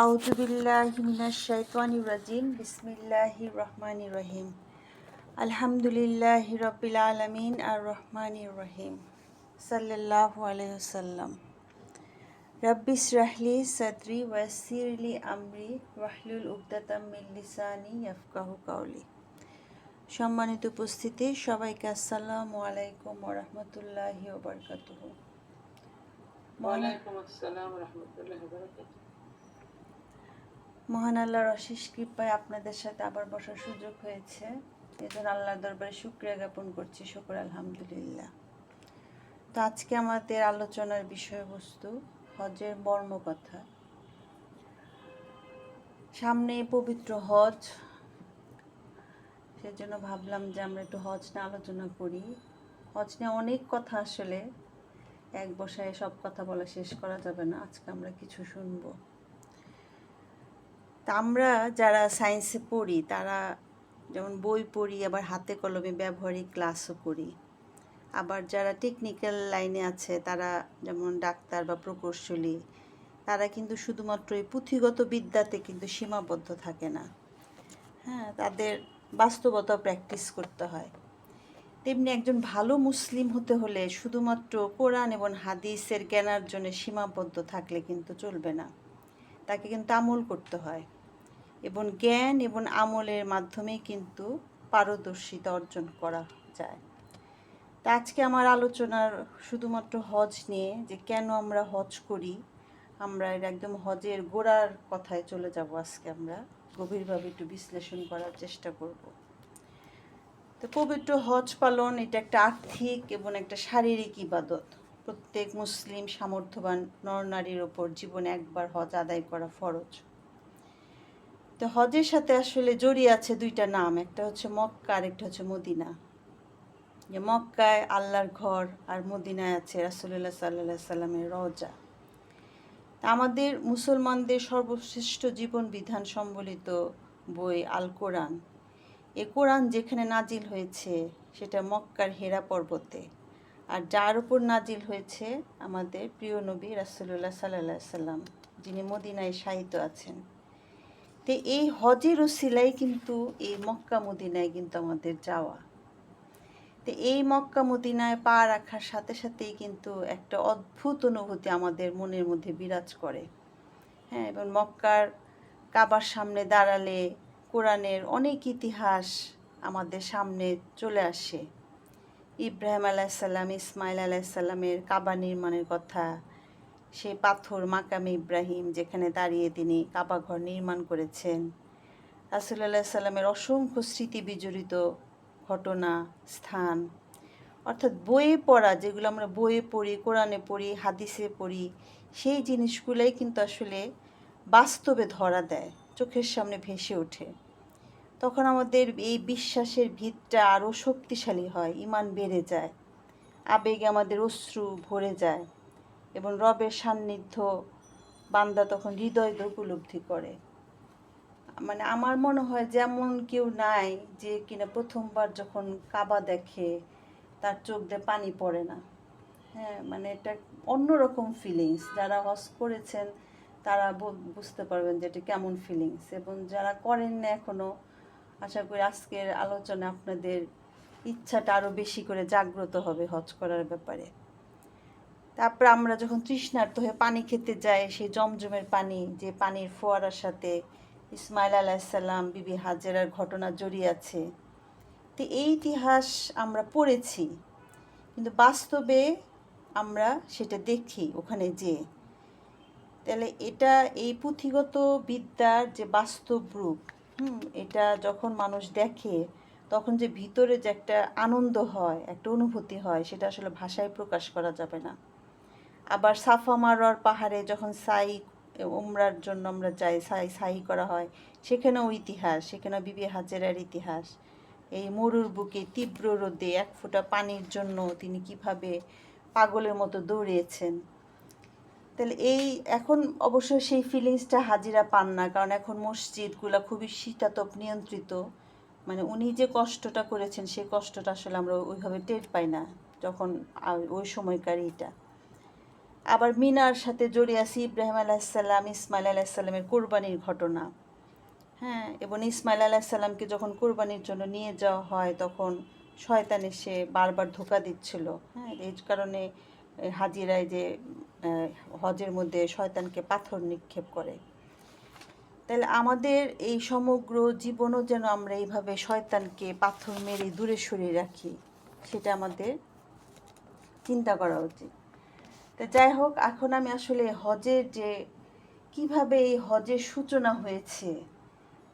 আউযু বিল্লাহি মিনাশ শাইতানির রাজিম বিসমিল্লাহির রহমানির রহিম আলহামদুলিল্লাহি রাব্বিল আলামিন আর রহমানির রহিম সাল্লাল্লাহু আলাইহি ওয়াসাল্লাম রাব্বি ইশরাহলি সাদরি ওয়াসসিরলি আমরি ওয়াহলুল উকদাতাম মিন লিসানি ইয়াফকাহু কাওলি। সম্মানিত উপস্থিতি, সবাইকে আসসালামু আলাইকুম ওয়া রাহমাতুল্লাহি ওয়া বারাকাতুহু। ওয়ালাইকুম আসসালাম ওয়া রাহমাতুল্লাহি ওয়া বারাকাতুহু। মহান আল্লাহর অশেষ কৃপায় আপনাদের সাথে আবার বসার সুযোগ হয়েছে, এজন্য আল্লাহর দরবারে শুকরিয়া জ্ঞাপন করছি। শুকর আলহামদুলিল্লাহ। তো আজকে আমাদের আলোচনার বিষয়বস্তু হজের মর্মকথা। সামনে পবিত্র হজ, সেজন্য ভাবলাম যে আমরা একটু হজ নিয়ে আলোচনা করি। হজ নিয়ে অনেক কথা, আসলে এক বসায় সব কথা বলা শেষ করা যাবে না। আজকে আমরা কিছু শুনবো। তা আমরা যারা সায়েন্সে পড়ি তারা যেমন বই পড়ি, আবার হাতে কলমে ব্যবহারিক ক্লাসও করি। আবার যারা টেকনিক্যাল লাইনে আছে তারা যেমন ডাক্তার বা প্রকৌশলী, তারা কিন্তু শুধুমাত্র এই পুঁথিগত বিদ্যাতে কিন্তু সীমাবদ্ধ থাকে না। হ্যাঁ, তাদের বাস্তবতা প্র্যাকটিস করতে হয়। তেমনি একজন ভালো মুসলিম হতে হলে শুধুমাত্র কোরআন এবং হাদিসের জ্ঞানার্জনে সীমাবদ্ধ থাকলে কিন্তু চলবে না। তাকে কিন্তু আমল করতে হয়, এবং জ্ঞান এবং আমলের মাধ্যমেই কিন্তু পারদর্শিতা অর্জন করা যায়। তা আজকে আমার আলোচনার শুধুমাত্র হজ নিয়ে, যে কেন আমরা হজ করি। আমরা একদম হজের গোড়ার কথায় চলে যাব। আজকে আমরা গভীরভাবে একটু বিশ্লেষণ করার চেষ্টা করব। তো পবিত্র হজ পালন, এটা একটা আর্থিক এবং একটা শারীরিক ইবাদত। প্রত্যেক মুসলিম সামর্থ্যবান নরনারীর ওপর জীবনে একবার হজ আদায় করা ফরজ। তো হজের সাথে আসলে জড়িয়ে আছে দুইটা নাম, একটা হচ্ছে মক্কা আর একটা হচ্ছে মদিনা। যে মক্কায় আল্লাহর ঘর আর মদিনায় আছে রাসূলুল্লাহ সাল্লাল্লাহু আলাইহি সাল্লামের রওজা। আমাদের মুসলমানদের সর্বশ্রেষ্ঠ জীবন বিধান সম্বলিত বই আল কোরআন, এ কোরআন যেখানে নাজিল হয়েছে সেটা মক্কার হেরা পর্বতে, আর যার উপর নাজিল হয়েছে আমাদের প্রিয় নবী রাসূলুল্লাহ সাল্লাল্লাহু আলাইহি সাল্লাম, যিনি মদিনায় শায়িত আছেন। তো এই হজের উসিলায় কিন্তু এই মক্কা মদিনায় কিন্তু আমাদের যাওয়া। তো এই মক্কা মদিনায় পা রাখার সাথে সাথেই কিন্তু একটা অদ্ভুত অনুভূতি আমাদের মনের মধ্যে বিরাজ করে। হ্যাঁ, এবং মক্কার কাবার সামনে দাঁড়ালে কোরআনের অনেক ইতিহাস আমাদের সামনে চলে আসে। ইব্রাহিম আলাইসাল্লাম, ইসমাইল আলাইসাল্লামের কাবা নির্মাণের কথা, সেই পাথর মাকামে ইব্রাহিম যেখানে দাঁড়িয়ে তিনি কাবা ঘর নির্মাণ করেছেন, রাসূলুল্লাহ সাল্লামের অসংখ্য স্মৃতি বিজড়িত ঘটনা, স্থান। অর্থাৎ বইয়ে পড়া, যেগুলো আমরা বইয়ে পড়ি, কোরআনে পড়ি, হাদিসে পড়ি, সেই জিনিসগুলোই কিন্তু আসলে বাস্তবে ধরা দেয়, চোখের সামনে ভেসে ওঠে। তখন আমাদের এই বিশ্বাসের ভিতটা আরও শক্তিশালী হয়, ঈমান বেড়ে যায়, আবেগে আমাদের অশ্রু ভরে যায়, এবং রবের সান্নিধ্য বান্দা তখন হৃদয় দিয়ে উপলব্ধি করে। মানে আমার মনে হয় যেমন কেউ নাই যে কিনা প্রথমবার যখন কাবা দেখে তার চোখ দিয়ে পানি পড়ে না। হ্যাঁ, মানে এটা অন্যরকম ফিলিংস। যারা হজ করেছেন তারা বুঝতে পারবেন যে এটা কেমন ফিলিংস, এবং যারা করেন না এখনও, আশা করি আজকের আলোচনা আপনাদের ইচ্ছাটা আরও বেশি করে জাগ্রত হবে হজ করার ব্যাপারে। তারপর আমরা যখন তৃষ্ণার্ত হয়ে পানি খেতে যাই, সেই জমজমের পানি, যে পানির ফোয়ারার সাথে ইসমাইল আলাইসাল্লাম, বিবি হাজেরার ঘটনা জড়িয়ে আছে। তো এই ইতিহাস আমরা পড়েছি, কিন্তু বাস্তবে আমরা সেটা দেখি ওখানে যেয়ে। তাহলে এটা এই পুঁথিগত বিদ্যার যে বাস্তব রূপ, এটা যখন মানুষ দেখে তখন যে ভিতরে যে একটা আনন্দ হয়, একটা অনুভূতি হয়, সেটা আসলে ভাষায় প্রকাশ করা যাবে না। আবার সাফা মারওয়ার পাহাড়ে যখন উমরার জন্য আমরা যাই, সাই করা হয়, সেখানেও ইতিহাস, সেখানে বিবি হাজেরার ইতিহাস। এই মরুর বুকে তীব্র রোদে এক ফোঁটা পানির জন্য তিনি কিভাবে পাগলের মতো দৌড়িয়েছেন। তাহলে এই এখন অবশ্য সেই ফিলিংসটা হাজিরা পান না, কারণ এখন মসজিদগুলো খুবই শীতাতপ নিয়ন্ত্রিত। মানে উনি যে কষ্টটা করেছেন সেই কষ্টটা আসলে আমরা ওইভাবে টের পাই না যখন ওই সময়কার এটা। আবার মিনার সাথে জড়িয়ে আছে ইব্রাহিম আলাইসাল্লাম ইসমাইল আলাইসাল্লামের কোরবানির ঘটনা। হ্যাঁ, এবং ইসমাইল আলাইসাল্লামকে যখন কোরবানির জন্য নিয়ে যাওয়া হয় তখন শয়তান এসে বারবার ধোঁকা দিচ্ছিল। হ্যাঁ, এই কারণে হাজিরায় যে হজের মধ্যে শয়তানকে পাথর নিক্ষেপ করে। তাহলে আমাদের এই সমগ্র জীবনও যেন আমরা এইভাবে শয়তানকে পাথর মেরে দূরে সরিয়ে রাখি, সেটা আমাদের চিন্তা করা উচিত। তো যাই হোক, এখন আমি আসলে হজের যে কিভাবে এই হজের সূচনা হয়েছে,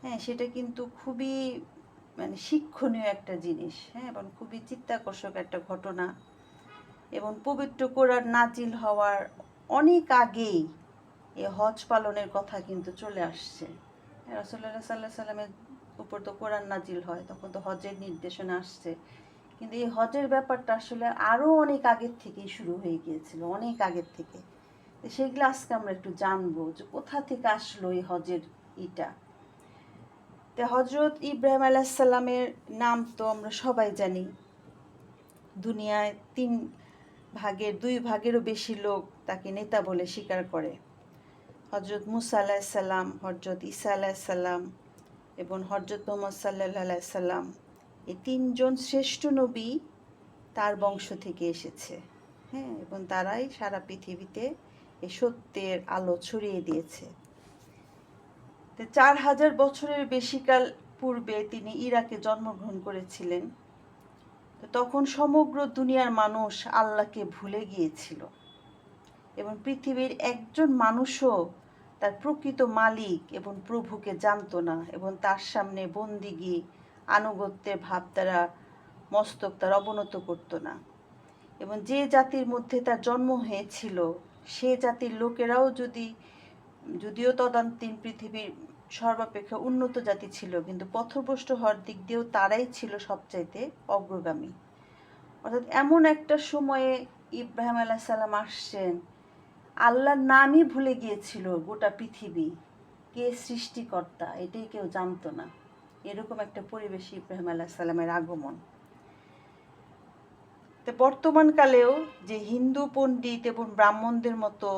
হ্যাঁ, সেটা কিন্তু খুবই মানে শিক্ষণীয় একটা জিনিস। হ্যাঁ, এবং খুবই চিত্তাকর্ষক একটা ঘটনা। এবং পবিত্র কোরআন নাজিল হওয়ার অনেক আগেই এই হজ পালনের কথা কিন্তু চলে আসছে। রাসূলুল্লাহ সাল্লাল্লাহু আলাইহি সাল্লামের উপর তো কোরআন নাজিল হয়, তখন তো হজের নির্দেশনা আসছে। কিন্তু এই হজের ব্যাপারটা আসলে আরও অনেক আগের থেকেই শুরু হয়ে গিয়েছিল, অনেক আগের থেকে। তো সেগুলো আজকে আমরা একটু জানবো যে কোথা থেকে আসলো এই হজের ইটা। তো হজরত ইব্রাহিম আলাইসাল্লামের নাম তো আমরা সবাই জানি। দুনিয়ায় 2 ভাগেরও বেশি লোক তাকে নেতা বলে স্বীকার করে। হজরত মুসা আলাইসাল্লাম, হজরত ঈসা আলাইসাল্লাম এবং হজরত মুহাম্মদ সাল্লাল্লাহু আলাইহি সাল্লাম, এই 3জন শ্রেষ্ঠ নবী তার বংশ থেকে এসেছে। হ্যাঁ, এবং তারাই সারা পৃথিবীতে এই সত্যের আলো ছড়িয়ে দিয়েছে। 4000 বছরের বেশিকাল পূর্বে তিনি ইরাকে জন্মগ্রহণ করেছিলেন। তো তখন সমগ্র দুনিয়ার মানুষ আল্লাহকে ভুলে গিয়েছিল এবং পৃথিবীর একজন মানুষও তার প্রকৃত মালিক এবং প্রভুকে জানত না, এবং তার সামনে বন্দিগি আনুগত্যের ভাব দ্বারা মস্তক তার অবনত করত না। এবং যে জাতির মধ্যে তার জন্ম হয়েছিল সে জাতির লোকেরাও যদিও তদানীন্তন পৃথিবীর সর্বাপেক্ষা উন্নত জাতি ছিল, কিন্তু পথভ্রষ্ট হওয়ার দিক দিয়েও তারাই ছিল সবচাইতে অগ্রগামী। অর্থাৎ এমন একটা সময়ে ইব্রাহিম আলাইহিস সালাম আসছেন, আল্লাহর নামই ভুলে গিয়েছিল গোটা পৃথিবী, কে সৃষ্টিকর্তা এটাই কেউ জানতো না। এরকম একটা পরিবেশে ইব্রাহিম আলাইহিস সালামের আগমন। তো বর্তমানকালেও যে হিন্দু পণ্ডিত এবং ব্রাহ্মণদের মতো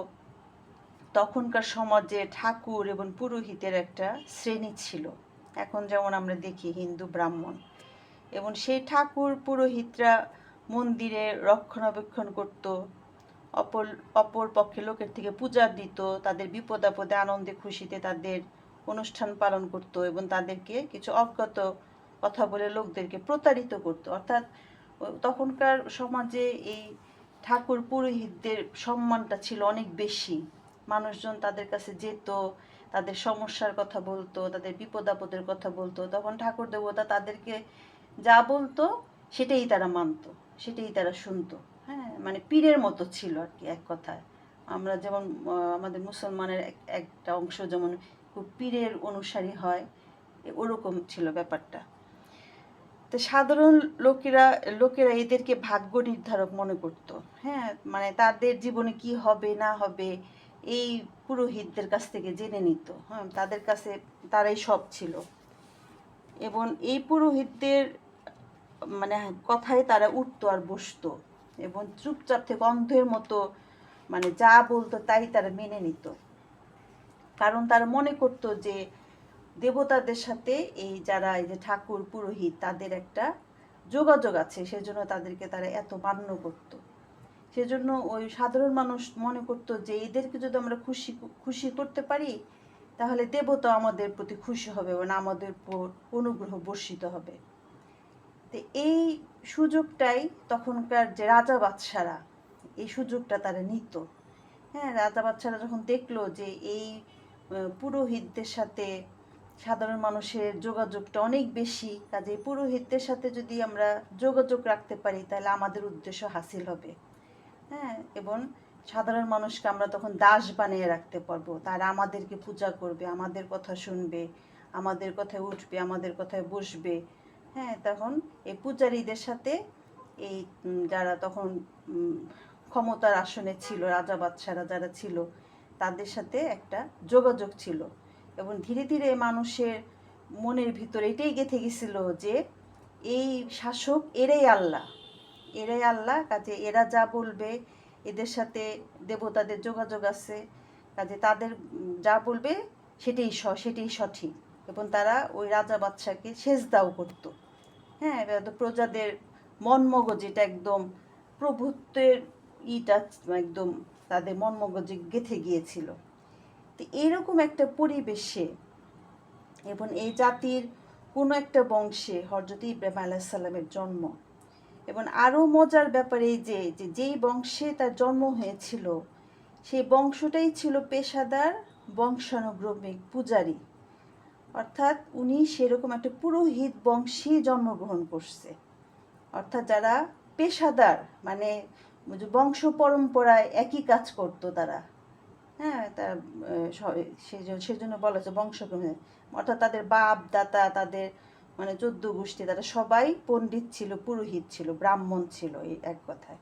তখনকার সমাজে ঠাকুর এবং পুরোহিতের একটা শ্রেণী ছিল। এখন যেমন আমরা দেখি হিন্দু ব্রাহ্মণ, এবং সেই ঠাকুর পুরোহিতরা মন্দিরে রক্ষণাবেক্ষণ করত, অপর পক্ষে লোকের থেকে পূজা দিত, তাদের বিপদ আপদে আনন্দে খুশিতে তাদের অনুষ্ঠান পালন করত এবং তাদেরকে কিছু অজ্ঞাত কথা বলে লোকদেরকে প্রতারিত করত। অর্থাৎ তখনকার সমাজে এই ঠাকুর পুরোহিতদের সম্মানটা ছিল অনেক বেশি। মানুষজন তাদের কাছে যেত, তাদের সমস্যার কথা বলতো, তাদের বিপদ আপদের কথা বলতো। তখন ঠাকুর দেবতা তাদেরকে যা বলতো সেটাই তারা মানতো, সেটাই তারা শুনতো। হ্যাঁ, মানে পীরের মতো ছিল আর কি, এক কথায়। আমরা যেমন আমাদের মুসলমানের একটা অংশ যেমন খুব পীরের অনুসারী হয়, ওরকম ছিল ব্যাপারটা। তো সাধারণ লোকেরা এদেরকে ভাগ্য নির্ধারক মনে করত। হ্যাঁ, মানে তাদের জীবনে কি হবে না হবে এই পুরোহিতদের কাছ থেকে জেনে নিত। হ্যাঁ, তাদের কাছে তারাই সব ছিল, এবং এই পুরোহিতদের মানে কথায় তারা উঠতো আর বসতো, এবং চুপচাপ থেকে অন্ধের মতো মানে যা বলতো তাই তারা মেনে নিত। কারণ তারা মনে করতো যে দেবতাদের সাথে এই যে ঠাকুর পুরোহিত তাদের একটা যোগাযোগ আছে, সেজন্য তাদেরকে তারা এত মান্য করত। সেজন্য ওই সাধারণ মানুষ মনে করতো যে এদেরকে যদি আমরা খুশি করতে পারি তাহলে দেবতা আমাদের প্রতি খুশি হবে এবং আমাদের উপর অনুগ্রহ বর্ষিত হবে। তো এই সুযোগটাই তখনকার যে রাজা বাদশারা এই সুযোগটা তারা নিত। হ্যাঁ, রাজা বাদশারা যখন দেখলো যে এই পুরোহিতদের সাথে সাধারণ মানুষের যোগাযোগটা অনেক বেশি, কাজে পুরোহিতদের সাথে যদি আমরা যোগাযোগ রাখতে পারি তাহলে আমাদের উদ্দেশ্য হাসিল হবে। হ্যাঁ, এবং সাধারণ মানুষকে আমরা তখন দাস বানিয়ে রাখতে পারবো, তারা আমাদেরকে পূজা করবে, আমাদের কথা শুনবে, আমাদের কথায় উঠবে, আমাদের কথায় বসবে। হ্যাঁ, তখন এই পূজারীদের সাথে এই যারা তখন ক্ষমতার আসনে ছিল, রাজা বাদশারা যারা ছিল, তাদের সাথে একটা যোগাযোগ ছিল। এবং ধীরে ধীরে মানুষের মনের ভিতরে এটাই গেঁথে গেছিল যে এই শাসক এরাই আল্লাহ, কাজে এরা যা বলবে এদের সাথে দেবতাদের যোগাযোগ আছে, কাজে তাদের যা বলবে সেটাই সঠিক, এবং তারা ওই রাজা বাদশাকে সেজদাও করতো। হ্যাঁ, এবার তো প্রজাদের মন মগজ এটা একদম প্রভুত্বের ইটা একদম তাদের মন মগজে গেঁথে গিয়েছিল। তো এইরকম একটা পরিবেশে এবং এই জাতির কোনো একটা বংশে হযরত ইব্রাহিম আলাইহিস সালামের জন্ম, এবং আরও মজার ব্যাপার এই যে যেই বংশে তার জন্ম হয়েছিল সেই বংশটাই ছিল পেশাদার বংশানুক্রমিক পূজারী, অর্থাৎ উনি সেরকম একটা পুরোহিত বংশে জন্মগ্রহণ করছে। অর্থাৎ যারা পেশাদার, মানে বংশ পরম্পরায় একই কাজ করতো তারা। হ্যাঁ, তা সেজন্য বলা হচ্ছে বংশক্রমে, অর্থাৎ তাদের বাপ দাতা, তাদের মানে 14 গোষ্ঠী, তারা সবাই পণ্ডিত ছিল, পুরোহিত ছিল, ব্রাহ্মণ ছিল, এই এক কথায়।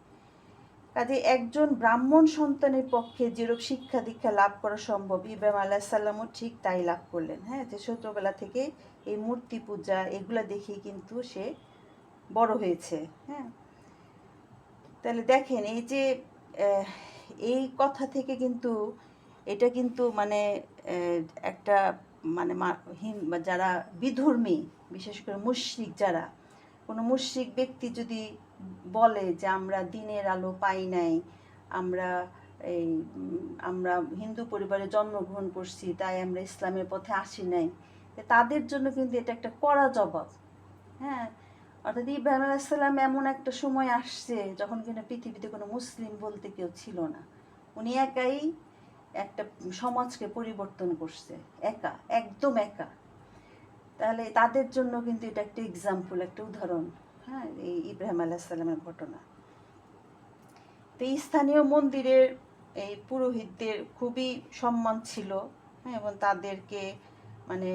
কাজে একজন ব্রাহ্মণ সন্তানের পক্ষে যেরূপ শিক্ষা দীক্ষা লাভ করা সম্ভব, ইব্রাহিম আলাইহিস সালামও ঠিক তাই লাভ করলেন। হ্যাঁ, যে ছোটবেলা থেকে এই মূর্তি পূজা এগুলা দেখেই কিন্তু সে বড় হয়েছে। হ্যাঁ, তাহলে দেখেন এই যে এই কথা থেকে কিন্তু এটা কিন্তু মানে একটা মানে যারা বিধর্মী, বিশেষ করে মুশরিক, যারা কোনো মুশরিক ব্যক্তি যদি বলে যে আমরা দিনের আলো পাই নাই, আমরা আমরা হিন্দু পরিবারে জন্মগ্রহণ করছি তাই আমরা ইসলামের পথে আসি নাই, তাদের জন্য কিন্তু এটা একটা কড়া জবাব। হ্যাঁ, অর্থাৎ ইব্রাহিম আলাইহিস সালাম এমন একটা সময় আসছে যখন কিনা পৃথিবীতে কোনো মুসলিম বলতে কেউ ছিল না। উনি একাই একটা সমাজকে পরিবর্তন করছে, একা, একদম একা। তাহলে তাদের জন্য কিন্তু এটা একটা এক্সাম্পল, একটা উদাহরণ। হ্যাঁ, এই ইব্রাহিম আলাইহিস সালামের ঘটনা। তো এই স্থানীয় মন্দিরের এই পুরোহিতদের খুবই সম্মান ছিল। হ্যাঁ, এবং তাদেরকে মানে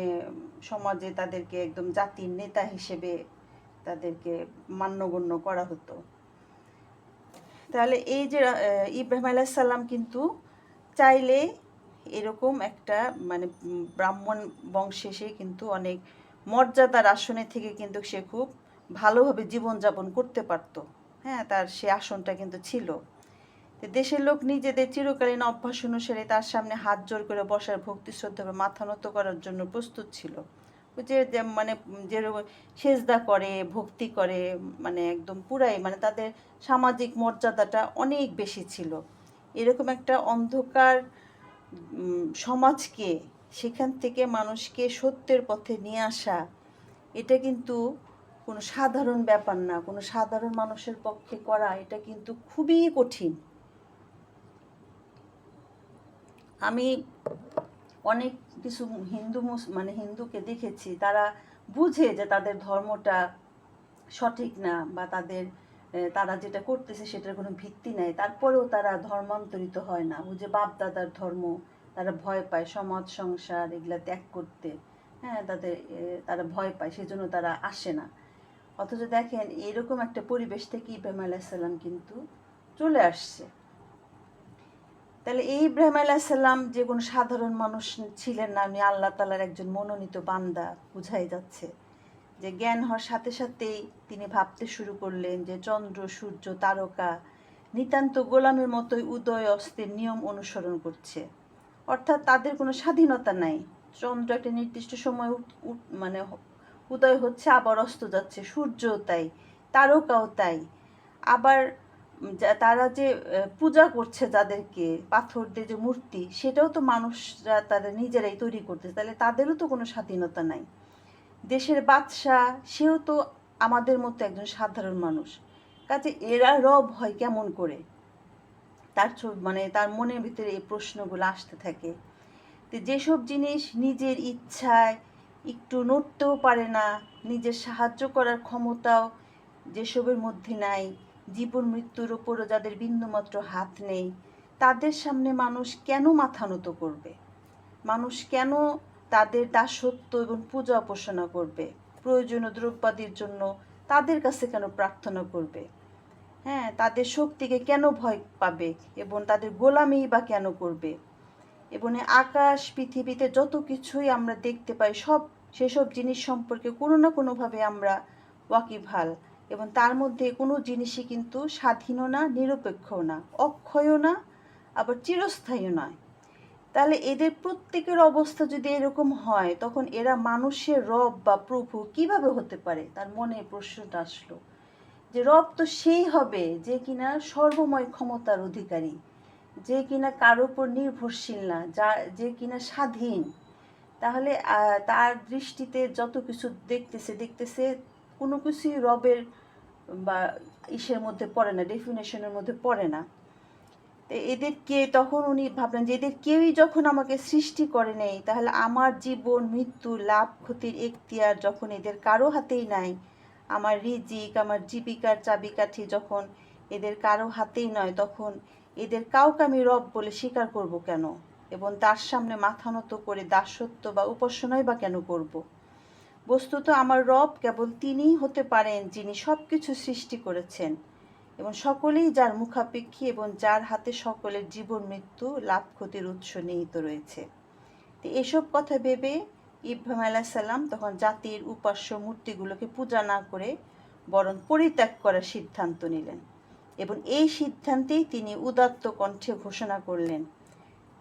সমাজে তাদেরকে একদম জাতির নেতা হিসেবে তাদেরকে মান্যগণ্য করা হতো। তাহলে এই যে ইব্রাহিম আলাইহিস সালাম কিন্তু চাইলে এরকম একটা মানে ব্রাহ্মণ বংশে সে কিন্তু অনেক মর্যাদার আসনে থেকে কিন্তু সে খুব ভালোভাবে জীবনযাপন করতে পারতো। হ্যাঁ, তার সে আসনটা কিন্তু ছিল। দেশের লোক নিজেদের চিরকালীন অভ্যাস অনুসারে তার সামনে হাত জোর করে বসার, ভক্তি শ্রদ্ধা মাথা নত করার জন্য প্রস্তুত ছিল। যে মানে যে সেজদা করে, ভক্তি করে, মানে একদম পুরাই মানে তাদের সামাজিক মর্যাদাটা অনেক বেশি ছিল। এরকম একটা অন্ধকার সমাজকে, সেখান থেকে মানুষকে সত্যের পথে নিয়ে আসা, এটা কিন্তু কোনো সাধারণ ব্যাপার না। কোনো সাধারণ মানুষের পক্ষে করা এটা কিন্তু খুবই কঠিন। আমি অনেক কিছু মানে হিন্দুকে দেখেছি, তারা বুঝে যে তাদের ধর্মটা সঠিক না, বা তারা যেটা করতেছে সেটার কোনো ভিত্তি নাই, তারপরেও তারা ধর্মান্তরিত হয় না। যে বাপ দাদার ধর্ম, তারা ভয় পায় সমাজ সংসার এগুলা ত্যাগ করতে। হ্যাঁ, তারা ভয় পায়, সেজন্য তারা আসে না। অথচ দেখেন এরকম একটা পরিবেশ থেকে ইব্রাহিম আলাইহিস সালাম কিন্তু চলে আসছে। তাহলে এই ইব্রাহিম আলাইহিস সালাম যে কোনো সাধারণ মানুষ ছিলেন না, উনি আল্লাহ তাআলার একজন মনোনীত বান্দা, বোঝাই যাচ্ছে। যে জ্ঞান হওয়ার সাথে সাথেই তিনি ভাবতে শুরু করলেন যে চন্দ্র, সূর্য, তারকা নিতান্ত গোলামের মতোই উদয় অস্তের নিয়ম অনুসরণ করছে। অর্থাৎ তাদের কোনো স্বাধীনতা নাই। চন্দ্র একটা নির্দিষ্ট সময় মানে উদয় হচ্ছে, আবার অস্ত যাচ্ছে, সূর্যও তাই, তারকাও তাই। আবার তারা যে পূজা করছে যাদেরকে, পাথর দিয়ে যে মূর্তি, সেটাও তো মানুষরা তারা নিজেরাই তৈরি করতেছে। তাহলে তাদেরও তো কোনো স্বাধীনতা নাই। দেশের বাদশাহ, সেও তো আমাদের মতো একজন সাধারণ মানুষ। কাজে এরা রব হয় কেমন করে? মানে তার মনের ভিতরে এই প্রশ্নগুলো আসতে থাকে। তো যেসব জিনিস নিজের ইচ্ছায় একটু নড়তেও পারে না, নিজের সাহায্য করার ক্ষমতাও যেসবের মধ্যে নাই, জীবন মৃত্যুর উপরও যাদের বিন্দুমাত্র হাত নেই, তাদের সামনে মানুষ কেন মাথা নত করবে? মানুষ কেন তাদের দাসত্ব এবং পূজা উপাসনা করবে? প্রয়োজনীয় দ্রব্যাদির জন্য তাদের কাছে কেন প্রার্থনা করবে? হ্যাঁ, তাদের শক্তিকে কেন ভয় পাবে এবং তাদের গোলামি বা কেন করবে? এবং আকাশ পৃথিবীতে যত কিছুই আমরা দেখতে পাই, সেসব জিনিস সম্পর্কে কোনো না কোনোভাবে আমরা ওয়াকিবহাল এবং তার মধ্যে কোনো জিনিসই কিন্তু স্বাধীনও না, নিরপেক্ষও না, অক্ষয়ও না, আবার চিরস্থায়ীও নয়। তাহলে এদের প্রত্যেকের অবস্থা যদি এরকম হয়, তখন এরা মানুষের রব বা প্রভু কিভাবে হতে পারে? তার মনে প্রশ্নটা আসলো যে রব তো সেই হবে যে কিনা সর্বময় ক্ষমতার অধিকারী, যে কিনা কারো উপর নির্ভরশীল না, যে কিনা স্বাধীন। তাহলে তার দৃষ্টিতে যত কিছু দেখতেছে কোনো কিছুই রবের বা ইসের মধ্যে পড়ে না, ডেফিনেশনের মধ্যে পড়ে না। তো এদেরকে তখন উনি ভাবলেন যে এদের কেউই যখন আমাকে সৃষ্টি করে নেই, তাহলে আমার জীবন মৃত্যু লাভ ক্ষতির এখতিয়ার যখন এদের কারো হাতেই নাই, আমার রিজিক আমার জীবিকার চাবিকাঠি যখন এদের কারো হাতেই নয়, তখন এদের কাউকে আমি রব বলে স্বীকার করব কেন, এবং তার সামনে মাথা নত করে দাসত্ব বা উপাসনাই বা কেন করব? বস্তুত আমার রব কেবল তিনিই হতে পারেন যিনি সব কিছু সৃষ্টি করেছেন এবং সকলেই যার মুখাপেক্ষী এবং যার হাতে সকলের জীবন মৃত্যু লাভ ক্ষতির উৎস নিহিত রয়েছে। তো এসব কথা ভেবে ইব্রাহিম আলাইহিস সালাম তখন জাতির উপাস্য মূর্তিগুলোকে পূজা না করে বরং পরিত্যাগ করার সিদ্ধান্ত নিলেন, এবং এই সিদ্ধান্তেই তিনি উদাত্ত কণ্ঠে ঘোষণা করলেন।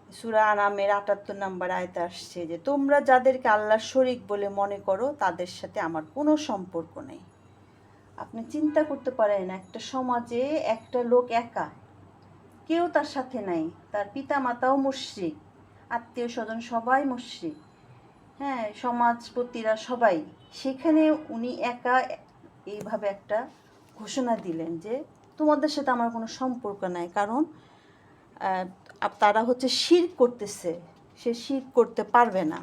সূরা আনামের ৭৮ নম্বর আয়াতে আসছে যে তোমরা যাদেরকে আল্লাহর শরীক বলে মনে করো তাদের সাথে আমার কোনো সম্পর্ক নেই। আপনি চিন্তা করতে পারেন, একটা সমাজে একটা লোক একা, কেউ তার সাথে নাই, তার পিতা মাতাও মুশরিক, আত্মীয় স্বজন সবাই মুশরিক, হ্যাঁ, সমাজপতিরা সবাই, সেখানে উনি একা এইভাবে একটা ঘোষণা দিলেন যে তোমাদের সাথে আমার কোনো সম্পর্ক নাই, কারণ তারা হচ্ছে শিরক করতেছে, সে শিরক করতে পারবে না,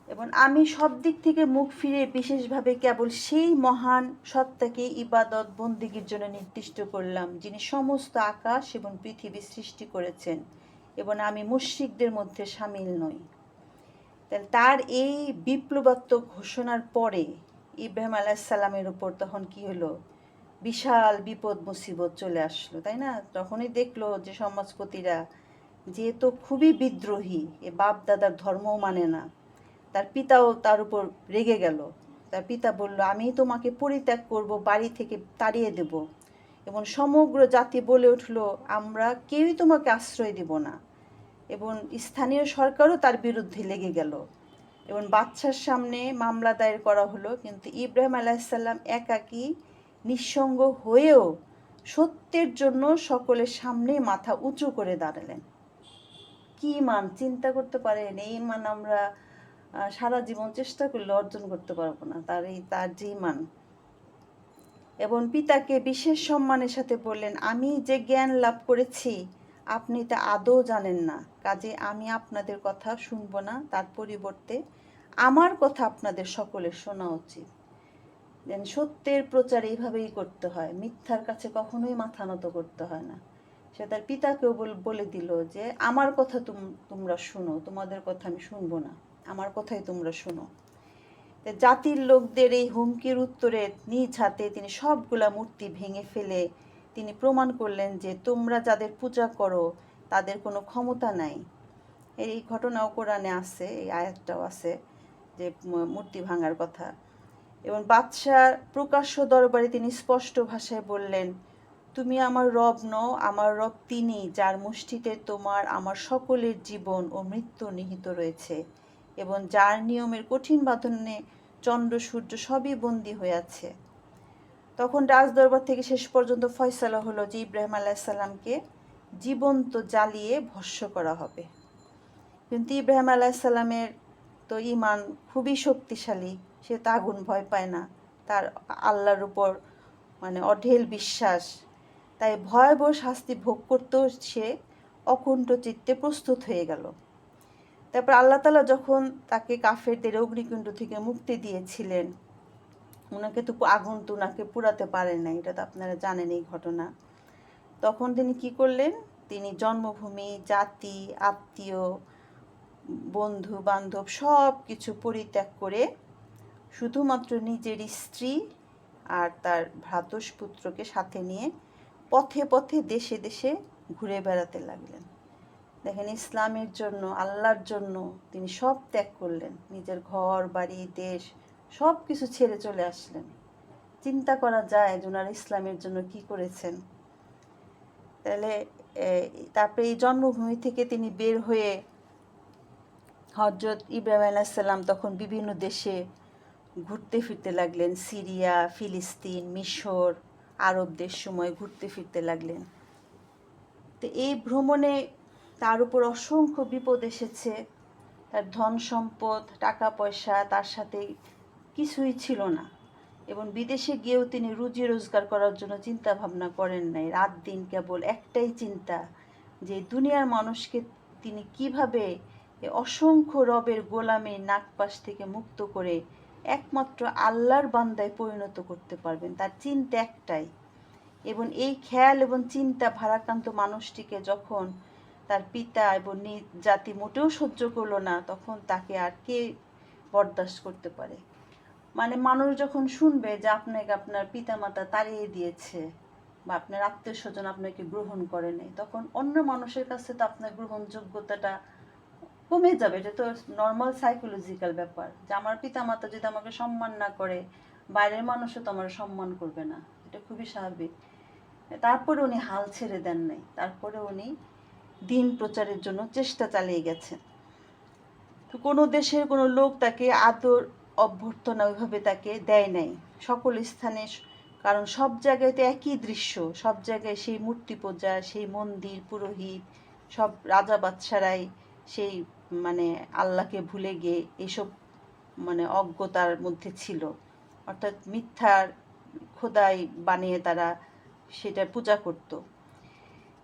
এবং আমি সব দিক থেকে মুখ ফিরে বিশেষভাবে কেবল সেই মহান সত্তাকে ইবাদত বন্দিগির জন্য নির্দিষ্ট করলাম যিনি সমস্ত আকাশ এবং পৃথিবী সৃষ্টি করেছেন, এবং আমি মুশরিকদের মধ্যে সামিল নই। তাহলে তার এই বিপ্লবাত্মক ঘোষণার পরে ইব্রাহিম আলাইহিস সালামের উপর তখন কি হলো? বিশাল বিপদ মুসিবত চলে আসলো, তাই না? তখনই দেখলো যে সমাজপতিরা যেহেতু খুবই বিদ্রোহী, এ বাপ দাদার ধর্মও মানে না, তার পিতাও তার উপর রেগে গেল। তার পিতা বলল, আমি তোমাকে পরিত্যাগ করব, বাড়ি থেকে তাড়িয়ে দেব, এবং সমগ্র জাতি বলে উঠল, আমরা কেউই তোমাকে আশ্রয় দেব না, এবং স্থানীয় সরকারও তার বিরুদ্ধে লেগে গেল, এবং বাদশার সামনে মামলা দায়ের করা হলো। কিন্তু ইব্রাহিম আলাইহিস সালাম একাকী নিঃসঙ্গ হয়েও সত্যের জন্য সকলের সামনে মাথা উঁচু করে দাঁড়ালেন। কি মান, চিন্তা করতে পারেন? এই মান আমরা সারা জীবন চেষ্টা করলে অর্জন করতে পারবো না, তার যে মান। এবং পিতাকে বিশেষ সম্মানের সাথে বললেন, আমি যে জ্ঞান লাভ করেছি আপনি তা আদৌ জানেন না, কাজে আমি আপনাদের কথা শুনবো না, তার পরিবর্তে আমার কথা আপনাদের সকলের শোনা উচিত। যেন সত্যের প্রচার এইভাবেই করতে হয়, মিথ্যার কাছে কখনোই মাথা নত করতে হয় না। সে তার পিতাকেও বলে দিল যে আমার কথা তোমরা শুনো, তোমাদের কথা আমি শুনবো না, আমার কথাই তোমরা শোনো। জাতির লোকদের এই হুমকির উত্তরে নিজ হাতে তিনি সবগুলা মূর্তি ভেঙে ফেলে তিনি প্রমাণ করলেন যে তোমরা যাদের পূজা করো তাদের কোনো ক্ষমতা নাই। এই ঘটনাও কোরআনে আছে, এই আয়াতটাও আছে যে মূর্তি ভাঙার কথা। এবং বাদশার প্রকাশ্য দরবারে তিনি স্পষ্ট ভাষায় বললেন, তুমি আমার রব নও, আমার রব তিনি যার মুষ্টিতে তোমার আমার সকলের জীবন ও মৃত্যু নিহিত রয়েছে, এবং যার নিয়মের কঠিন বাঁধনে চন্দ্র সূর্য সবই বন্দী হয়ে আছে। তখন রাজদরবার থেকে শেষ পর্যন্ত ফয়সালা হলো যে ইব্রাহিম আলাইহিস সালামকে জীবন্ত জ্বালিয়ে ভস্ম করা হবে। কিন্তু ইব্রাহিম আলাইহিস সালামের তো ঈমান খুবই শক্তিশালী, সে তো আগুন ভয় পায় না, তার আল্লাহর উপর অঢেল বিশ্বাস, তাই ভয়াবহ শাস্তি ভোগ করতেও সে অকুণ্ঠ চিত্তে প্রস্তুত হয়ে গেল। তারপর আল্লাহ তাআলা যখন তাকে কাফেরদের অগ্নিকুণ্ড থেকে মুক্তি দিয়েছিলেন, ওনাকে তো আগুন তো ওনাকে পুড়াতে পারেন না, এটা তো আপনারা জানেন এই ঘটনা। তখন তিনি কি করলেন? তিনি জন্মভূমি, জাতি, আত্মীয়, বন্ধু বান্ধব সব কিছু পরিত্যাগ করে শুধুমাত্র নিজের স্ত্রী আর তার ভ্রাতুষ্পুত্রকে সাথে নিয়ে পথে পথে দেশে দেশে ঘুরে বেড়াতে লাগলেন। দেখেন, ইসলামের জন্য, আল্লাহর জন্য তিনি সব ত্যাগ করলেন, নিজের ঘর বাড়ি দেশ সব কিছু ছেড়ে চলে আসলেন। চিন্তা করা যায় যে ওনারা ইসলামের জন্য কি করেছেন। তাহলে তারপরে এই জন্মভূমি থেকে তিনি বের হয়ে হজরত ইব্রাহিম আলাইহিস সালাম তখন বিভিন্ন দেশে ঘুরতে ফিরতে লাগলেন, সিরিয়া, ফিলিস্তিন, মিশর, আরব দেশ সময় ঘুরতে ফিরতে লাগলেন। তো এই ভ্রমণে তার উপর অসংখ্য বিপদ এসেছে। তার ধন সম্পদ, টাকা পয়সা তার সাথে কিছুই ছিল না, এবং বিদেশে গিয়েও তিনি রুজি রোজগার করার জন্য চিন্তা ভাবনা করেন নাই। রাত দিন কেবল একটাই চিন্তা, যে দুনিয়ার মানুষকে তিনি কিভাবে অসংখ্য রবের গোলামীর নাগপাশ থেকে মুক্ত করে একমাত্র আল্লাহর বান্দায় পরিণত করতে পারবেন, তার চিন্তা একটাই। এবং এই খেয়াল এবং চিন্তা ভারাক্রান্ত মানুষটিকে যখন তার পিতা এবং নিজ জাতি মোটেও সহ্য করলো না, তখন তাকে আর কে বরদাস্ত করতে পারে? মানে মানুষ যখন শুনবে যে আপনাকে আপনার পিতামাতা তাড়িয়ে দিয়েছে বা আপনার আত্মীয় স্বজন আপনাকে গ্রহণ করে নেই, তখন অন্য মানুষের কাছে তো আপনার গ্রহণযোগ্যতাটা কমে যাবে। এটা তো নর্মাল সাইকোলজিক্যাল ব্যাপার, যে আমার পিতামাতা যদি আমাকে সম্মান না করে, বাইরের মানুষও তো আমার সম্মান করবে না, এটা খুবই স্বাভাবিক। তারপরে উনি হাল ছেড়ে দেন নাই, তারপরে উনি দিন প্রচারের জন্য চেষ্টা চালিয়ে গেছেন। তো কোনো দেশের কোনো লোক তাকে আদর অভ্যর্থনা ওইভাবে তাকে দেয় নাই সকল স্থানে, কারণ সব জায়গায় তো একই দৃশ্য, সব জায়গায় সেই মূর্তি পূজা, সেই মন্দির, পুরোহিত, সব রাজা বাদশারাই সেই মানে আল্লাহকে ভুলে গিয়ে এইসব মানে অজ্ঞতার মধ্যে ছিল, অর্থাৎ মিথ্যার খোদাই বানিয়ে তারা সেটা পূজা করত।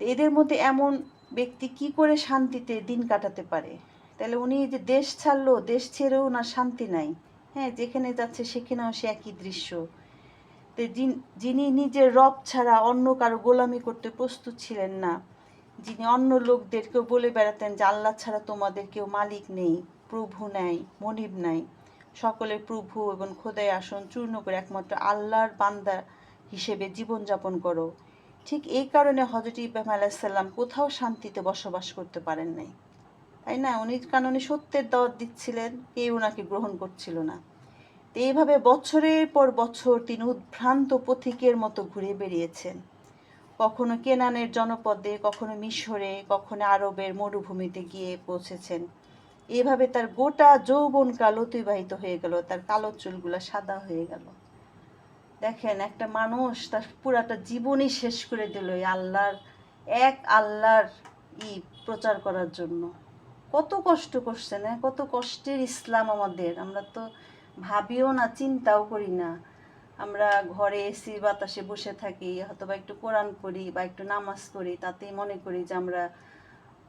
এদের মধ্যে এমন ব্যক্তি কি করে শান্তিতে দিন কাটাতে পারে? তাহলে উনি যে দেশ ছাড়লো, দেশ ছেড়েও না শান্তি নাই। হ্যাঁ, যেখানে যাচ্ছে সেখানেও সে একই দৃশ্য। তো যিনি নিজের রব ছাড়া অন্য কারো গোলামি করতে প্রস্তুত ছিলেন না, যিনি অন্য লোকদেরকেও বলে বেড়াতেন যে আল্লাহ ছাড়া তোমাদের কেউ মালিক নেই, প্রভু নাই, মনিব নাই, সকলের প্রভু এবং খোদাই আসন চূর্ণ করে একমাত্র আল্লাহর বান্দা হিসেবে জীবনযাপন করো, ঠিক এই কারণে হজরত ইব্রাহিম আলাইহিস সালাম কোথাও শান্তিতে বসবাস করতে পারেন নাই, তাই না? উনি কারণ উনি সত্যের দাওয়াত দিচ্ছিলেন, কেউ ওনাকে গ্রহণ করছিল না। তো এইভাবে বছরের পর বছর তিনি উদ্ভ্রান্ত পথিকের মতো ঘুরে বেরিয়েছেন, কখনো কেনানের জনপদে, কখনো মিশরে, কখনো আরবের মরুভূমিতে গিয়ে পৌঁছেছেন। এভাবে তার গোটা যৌবনকাল অতিবাহিত হয়ে গেল, তার কালো চুলগুলা সাদা হয়ে গেল। দেখেন, একটা মানুষ তার পুরাটা জীবনই শেষ করে দিল এই আল্লাহর এক আল্লাহর প্রচার করার জন্য। কত কষ্ট করছেন, কত কষ্টের ইসলাম আমাদের, আমরা তো ভাবিও না, চিন্তাও করি না। আমরা ঘরে এসি বাতাসে বসে থাকি, হয়তো বা একটু কোরআন পড়ি বা একটু নামাজ পড়ি, তাতেই মনে করি যে আমরা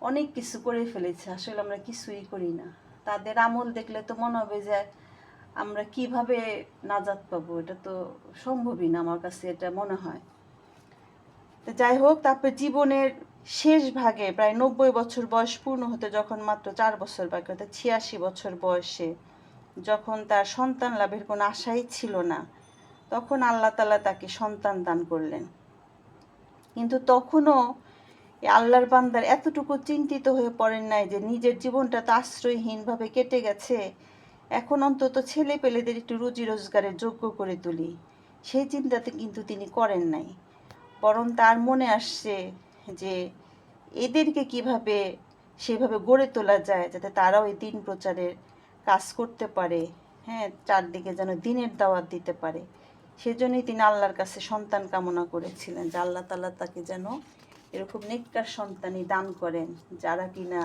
অনেক কিছু করে ফেলেছি। আসলে আমরা কিছুই করি না। তাদের আমল দেখলে তো মনে হবে যে আমরা কিভাবে নাজাত পাবো, এটা তো সম্ভবই না, আমার কাছে এটা মনে হয়। তো যাই হোক, তারপর জীবনের শেষ ভাগে প্রায় 90 বছর বয়স পূর্ণ হতে যখন মাত্র 4 বছর বাকি, অর্থাৎ 86 বছর বয়সে, যখন তার সন্তান লাভের কোনো আশাই ছিল না, তখন আল্লাহ তাআলা তাকে সন্তান দান করলেন। কিন্তু তখনও আল্লাহর বান্দার এতটুকু চিন্তিত হয়ে পড়েন নাই যে নিজের জীবনটা তো আশ্রয়হীনভাবে কেটে গেছে, এখন অন্তত ছেলে পেলেদের একটু রুজি রোজগারের যোগ্য করে তুলি, সেই চিন্তাতে কিন্তু তিনি করেন নাই। বরং তার মনে আসছে যে এদেরকে কিভাবে সেভাবে গড়ে তোলা যায় যাতে তারাও এই দিন প্রচারের কাজ করতে পারে, হ্যাঁ, চারদিকে যেন দিনের দাওয়াত দিতে পারে। সেজন্যই তিনি আল্লাহর কাছে সন্তান কামনা করেছিলেন, যে আল্লাহ তাআলা তাকে যেন এরকম নেককার সন্তানই দান করেন, যারা কিনা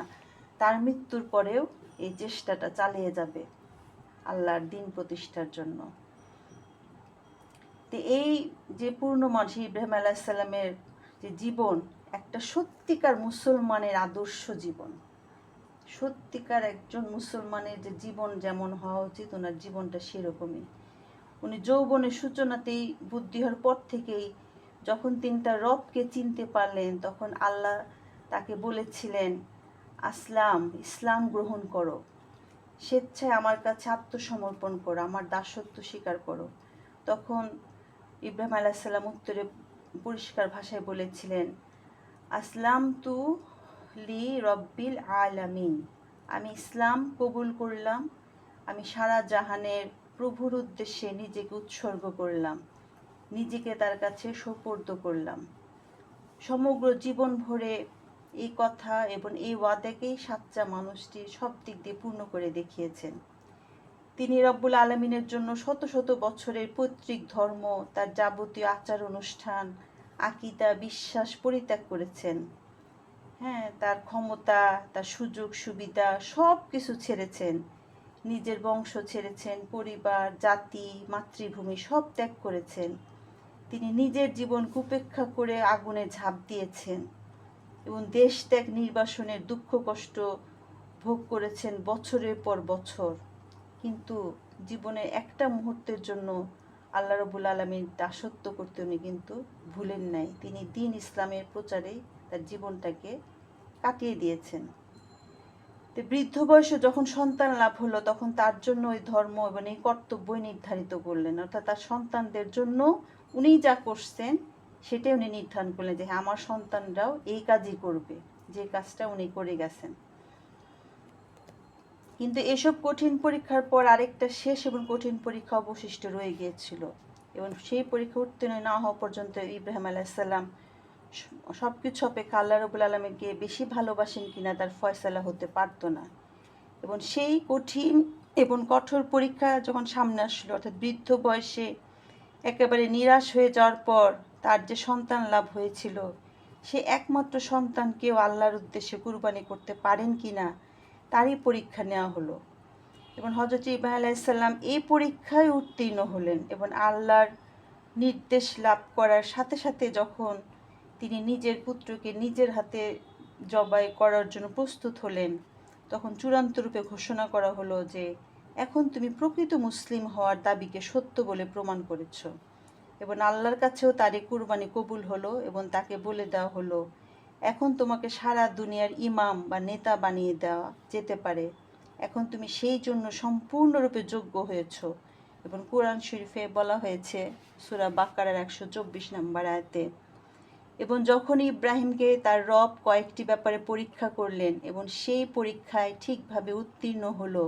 তার মৃত্যুর পরেও এই চেষ্টাটা চালিয়ে যাবে আল্লাহর দিন প্রতিষ্ঠার জন্য। তো এই যে পূর্ণ মানুষ ইব্রাহিম আলাইহিস সালামের যে জীবন, একটা সত্যিকার মুসলমানের আদর্শ জীবন, সত্যিকার একজন মুসলমানের যে জীবন যেমন হওয়া উচিত, ওনার জীবনটা সেরকমই। উনি যৌবনের সূচনাতেই, বুদ্ধি হওয়ার পর থেকেই যখন তিনি তার রবকে চিনতে পারলেন, তখন আল্লাহ তাকে বলেছিলেন, ইসলাম গ্রহণ করো, স্বেচ্ছায় আমার কাছে আত্মসমর্পণ করো, আমার দাসত্ব স্বীকার করো। তখন ইব্রাহিম আলাইহিস সালাম উত্তরে পরিষ্কার ভাষায় বলেছিলেন, আসলাম তু লি রব্বিল আলামিন, আমি ইসলাম কবুল করলাম, আমি সারা জাহানের প্রভুর উদ্দেশ্যে নিজেকে উৎসর্গ করলাম। নিজেকে তার কাছে সোপর্দ করলাম। সমগ্র জীবন ভরে এই কথা এবং এই ওয়াদাকেই সাচ্চা মানুষটি সব দিক দিয়ে পূর্ণ করে দেখিয়েছেন। তিনি রব্বুল আলমিনের জন্য শত শত বছরের পৈতৃক ধর্ম, তার যাবতীয় আচার অনুষ্ঠান, আকিদা, বিশ্বাস পরিত্যাগ করেছেন। হ্যাঁ, তার ক্ষমতা, তার সুযোগ সুবিধা সব কিছু ছেড়েছেন। নিজের বংশ ছেড়েছেন, পরিবার, জাতি, মাতৃভূমি সব ত্যাগ করেছেন। তিনি নিজের জীবনকে উপেক্ষা করে আগুনে ঝাঁপ দিয়েছেন এবং দেশ ত্যাগ নির্বাসনের দুঃখ কষ্ট ভোগ করেছেন বছরের পর বছর। কিন্তু জীবনের একটা মুহূর্তের জন্য আল্লাহ রাব্বুল আলামিন দাসত্ব করতে উনি কিন্তু ভুলেন নাই। তিনি দ্বীন ইসলামের প্রচারেই তার জীবনটাকে কাটিয়ে দিয়েছেন। তো বৃদ্ধ বয়সে যখন সন্তান লাভ হলো, তখন তার জন্য ওই ধর্ম এবং এই কর্তব্যই নির্ধারিত করলেন। অর্থাৎ তার সন্তানদের জন্য উনি যা করছেন সেটাই উনি নির্ধারণ করলেন যে হ্যাঁ, আমার সন্তানরাও এই কাজই করবে, যে কাজটা উনি করে গেছেন। কিন্তু এসব কঠিন পরীক্ষার পর আরেকটা শেষ এবং কঠিন পরীক্ষা অবশিষ্ট রয়ে গিয়েছিল, এবং সেই পরীক্ষা উত্তীর্ণ না হওয়া পর্যন্ত ইব্রাহিম আলাইসাল্লাম সব কিছু অপেক্ষা আল্লাহ রাব্বুল আলামিনকে বেশি ভালোবাসেন কিনা তার ফয়সালা হতে পারতো না। এবং সেই কঠিন এবং কঠোর পরীক্ষা যখন সামনে আসলো, অর্থাৎ বৃদ্ধ বয়সে একেবারে নিরাশ হয়ে যাওয়ার পর তার যে সন্তান লাভ হয়েছিল, সে একমাত্র সন্তানকেও আল্লাহর উদ্দেশ্যে কুরবানি করতে পারেন কিনা তারই পরীক্ষা নেওয়া হলো। এবং হযরত ইব্রাহিম আলাইহিসসালাম এই পরীক্ষায় উত্তীর্ণ হলেন এবং আল্লাহর নির্দেশ লাভ করার সাথে সাথে যখন তিনি নিজের পুত্রকে নিজের হাতে জবাই করার জন্য প্রস্তুত হলেন, তখন চূড়ান্ত রূপে ঘোষণা করা হলো যে এখন তুমি প্রকৃত মুসলিম হওয়ার দাবিকে সত্য বলে প্রমাণ করেছ। এবং আল্লাহর কাছেও তার এই কুরবানি কবুল হলো এবং তাকে বলে দেওয়া হলো এখন তোমাকে সারা দুনিয়ার ইমাম বা নেতা বানিয়ে দেওয়া যেতে পারে, এখন তুমি সেই জন্য সম্পূর্ণরূপে যোগ্য হয়েছ। এবং কোরআন শরীফে বলা হয়েছে সূরা বাকারার 124 নম্বর আয়াতে, এবং যখন ইব্রাহিমকে তার রব কয়েকটি ব্যাপারে পরীক্ষা করলেন এবং সেই পরীক্ষায় ঠিকভাবে উত্তীর্ণ হলো,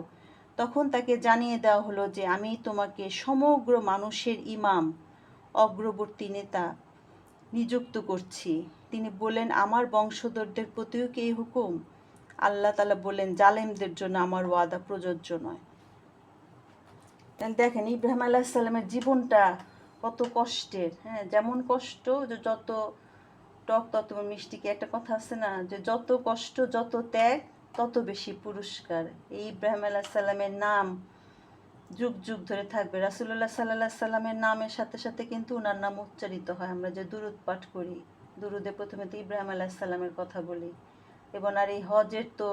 তখন তাকে জানিয়ে দেওয়া হলো যে আমি তোমাকে সমগ্র মানুষের ইমাম, অগ্রবর্তী নেতা নিযুক্ত করছি। তিনি বলেন আমার বংশধরদের প্রতিও কি এই হুকুম? আল্লাহ তাআলা বলেন জালেমদের জন্য আমার ওয়াদা প্রযোজ্য নয়। দেখেন ইব্রাহিম আলাইহিস সালামের জীবনটা কত কষ্টের। হ্যাঁ, যেমন কষ্ট যে যত টক তত মিষ্টি, কি একটা কথা আছে না, যে যত কষ্ট যত ত্যাগ তত বেশি পুরস্কার। এই ইব্রাহিম আলাইহিস সালামের নাম যুগ যুগ ধরে থাকবে। রাসূলুল্লাহ সাল্লাল্লাহু আলাইহি সাল্লামের নামের সাথে সাথে কিন্তু ওনার নাম উচ্চারিত হয়। আমরা যে দুরূদ পাঠ করি, দুরুদে প্রথমে তো ইব্রাহিম আলাইহিস সালামের কথা বলি। এবং আর এই হজের তো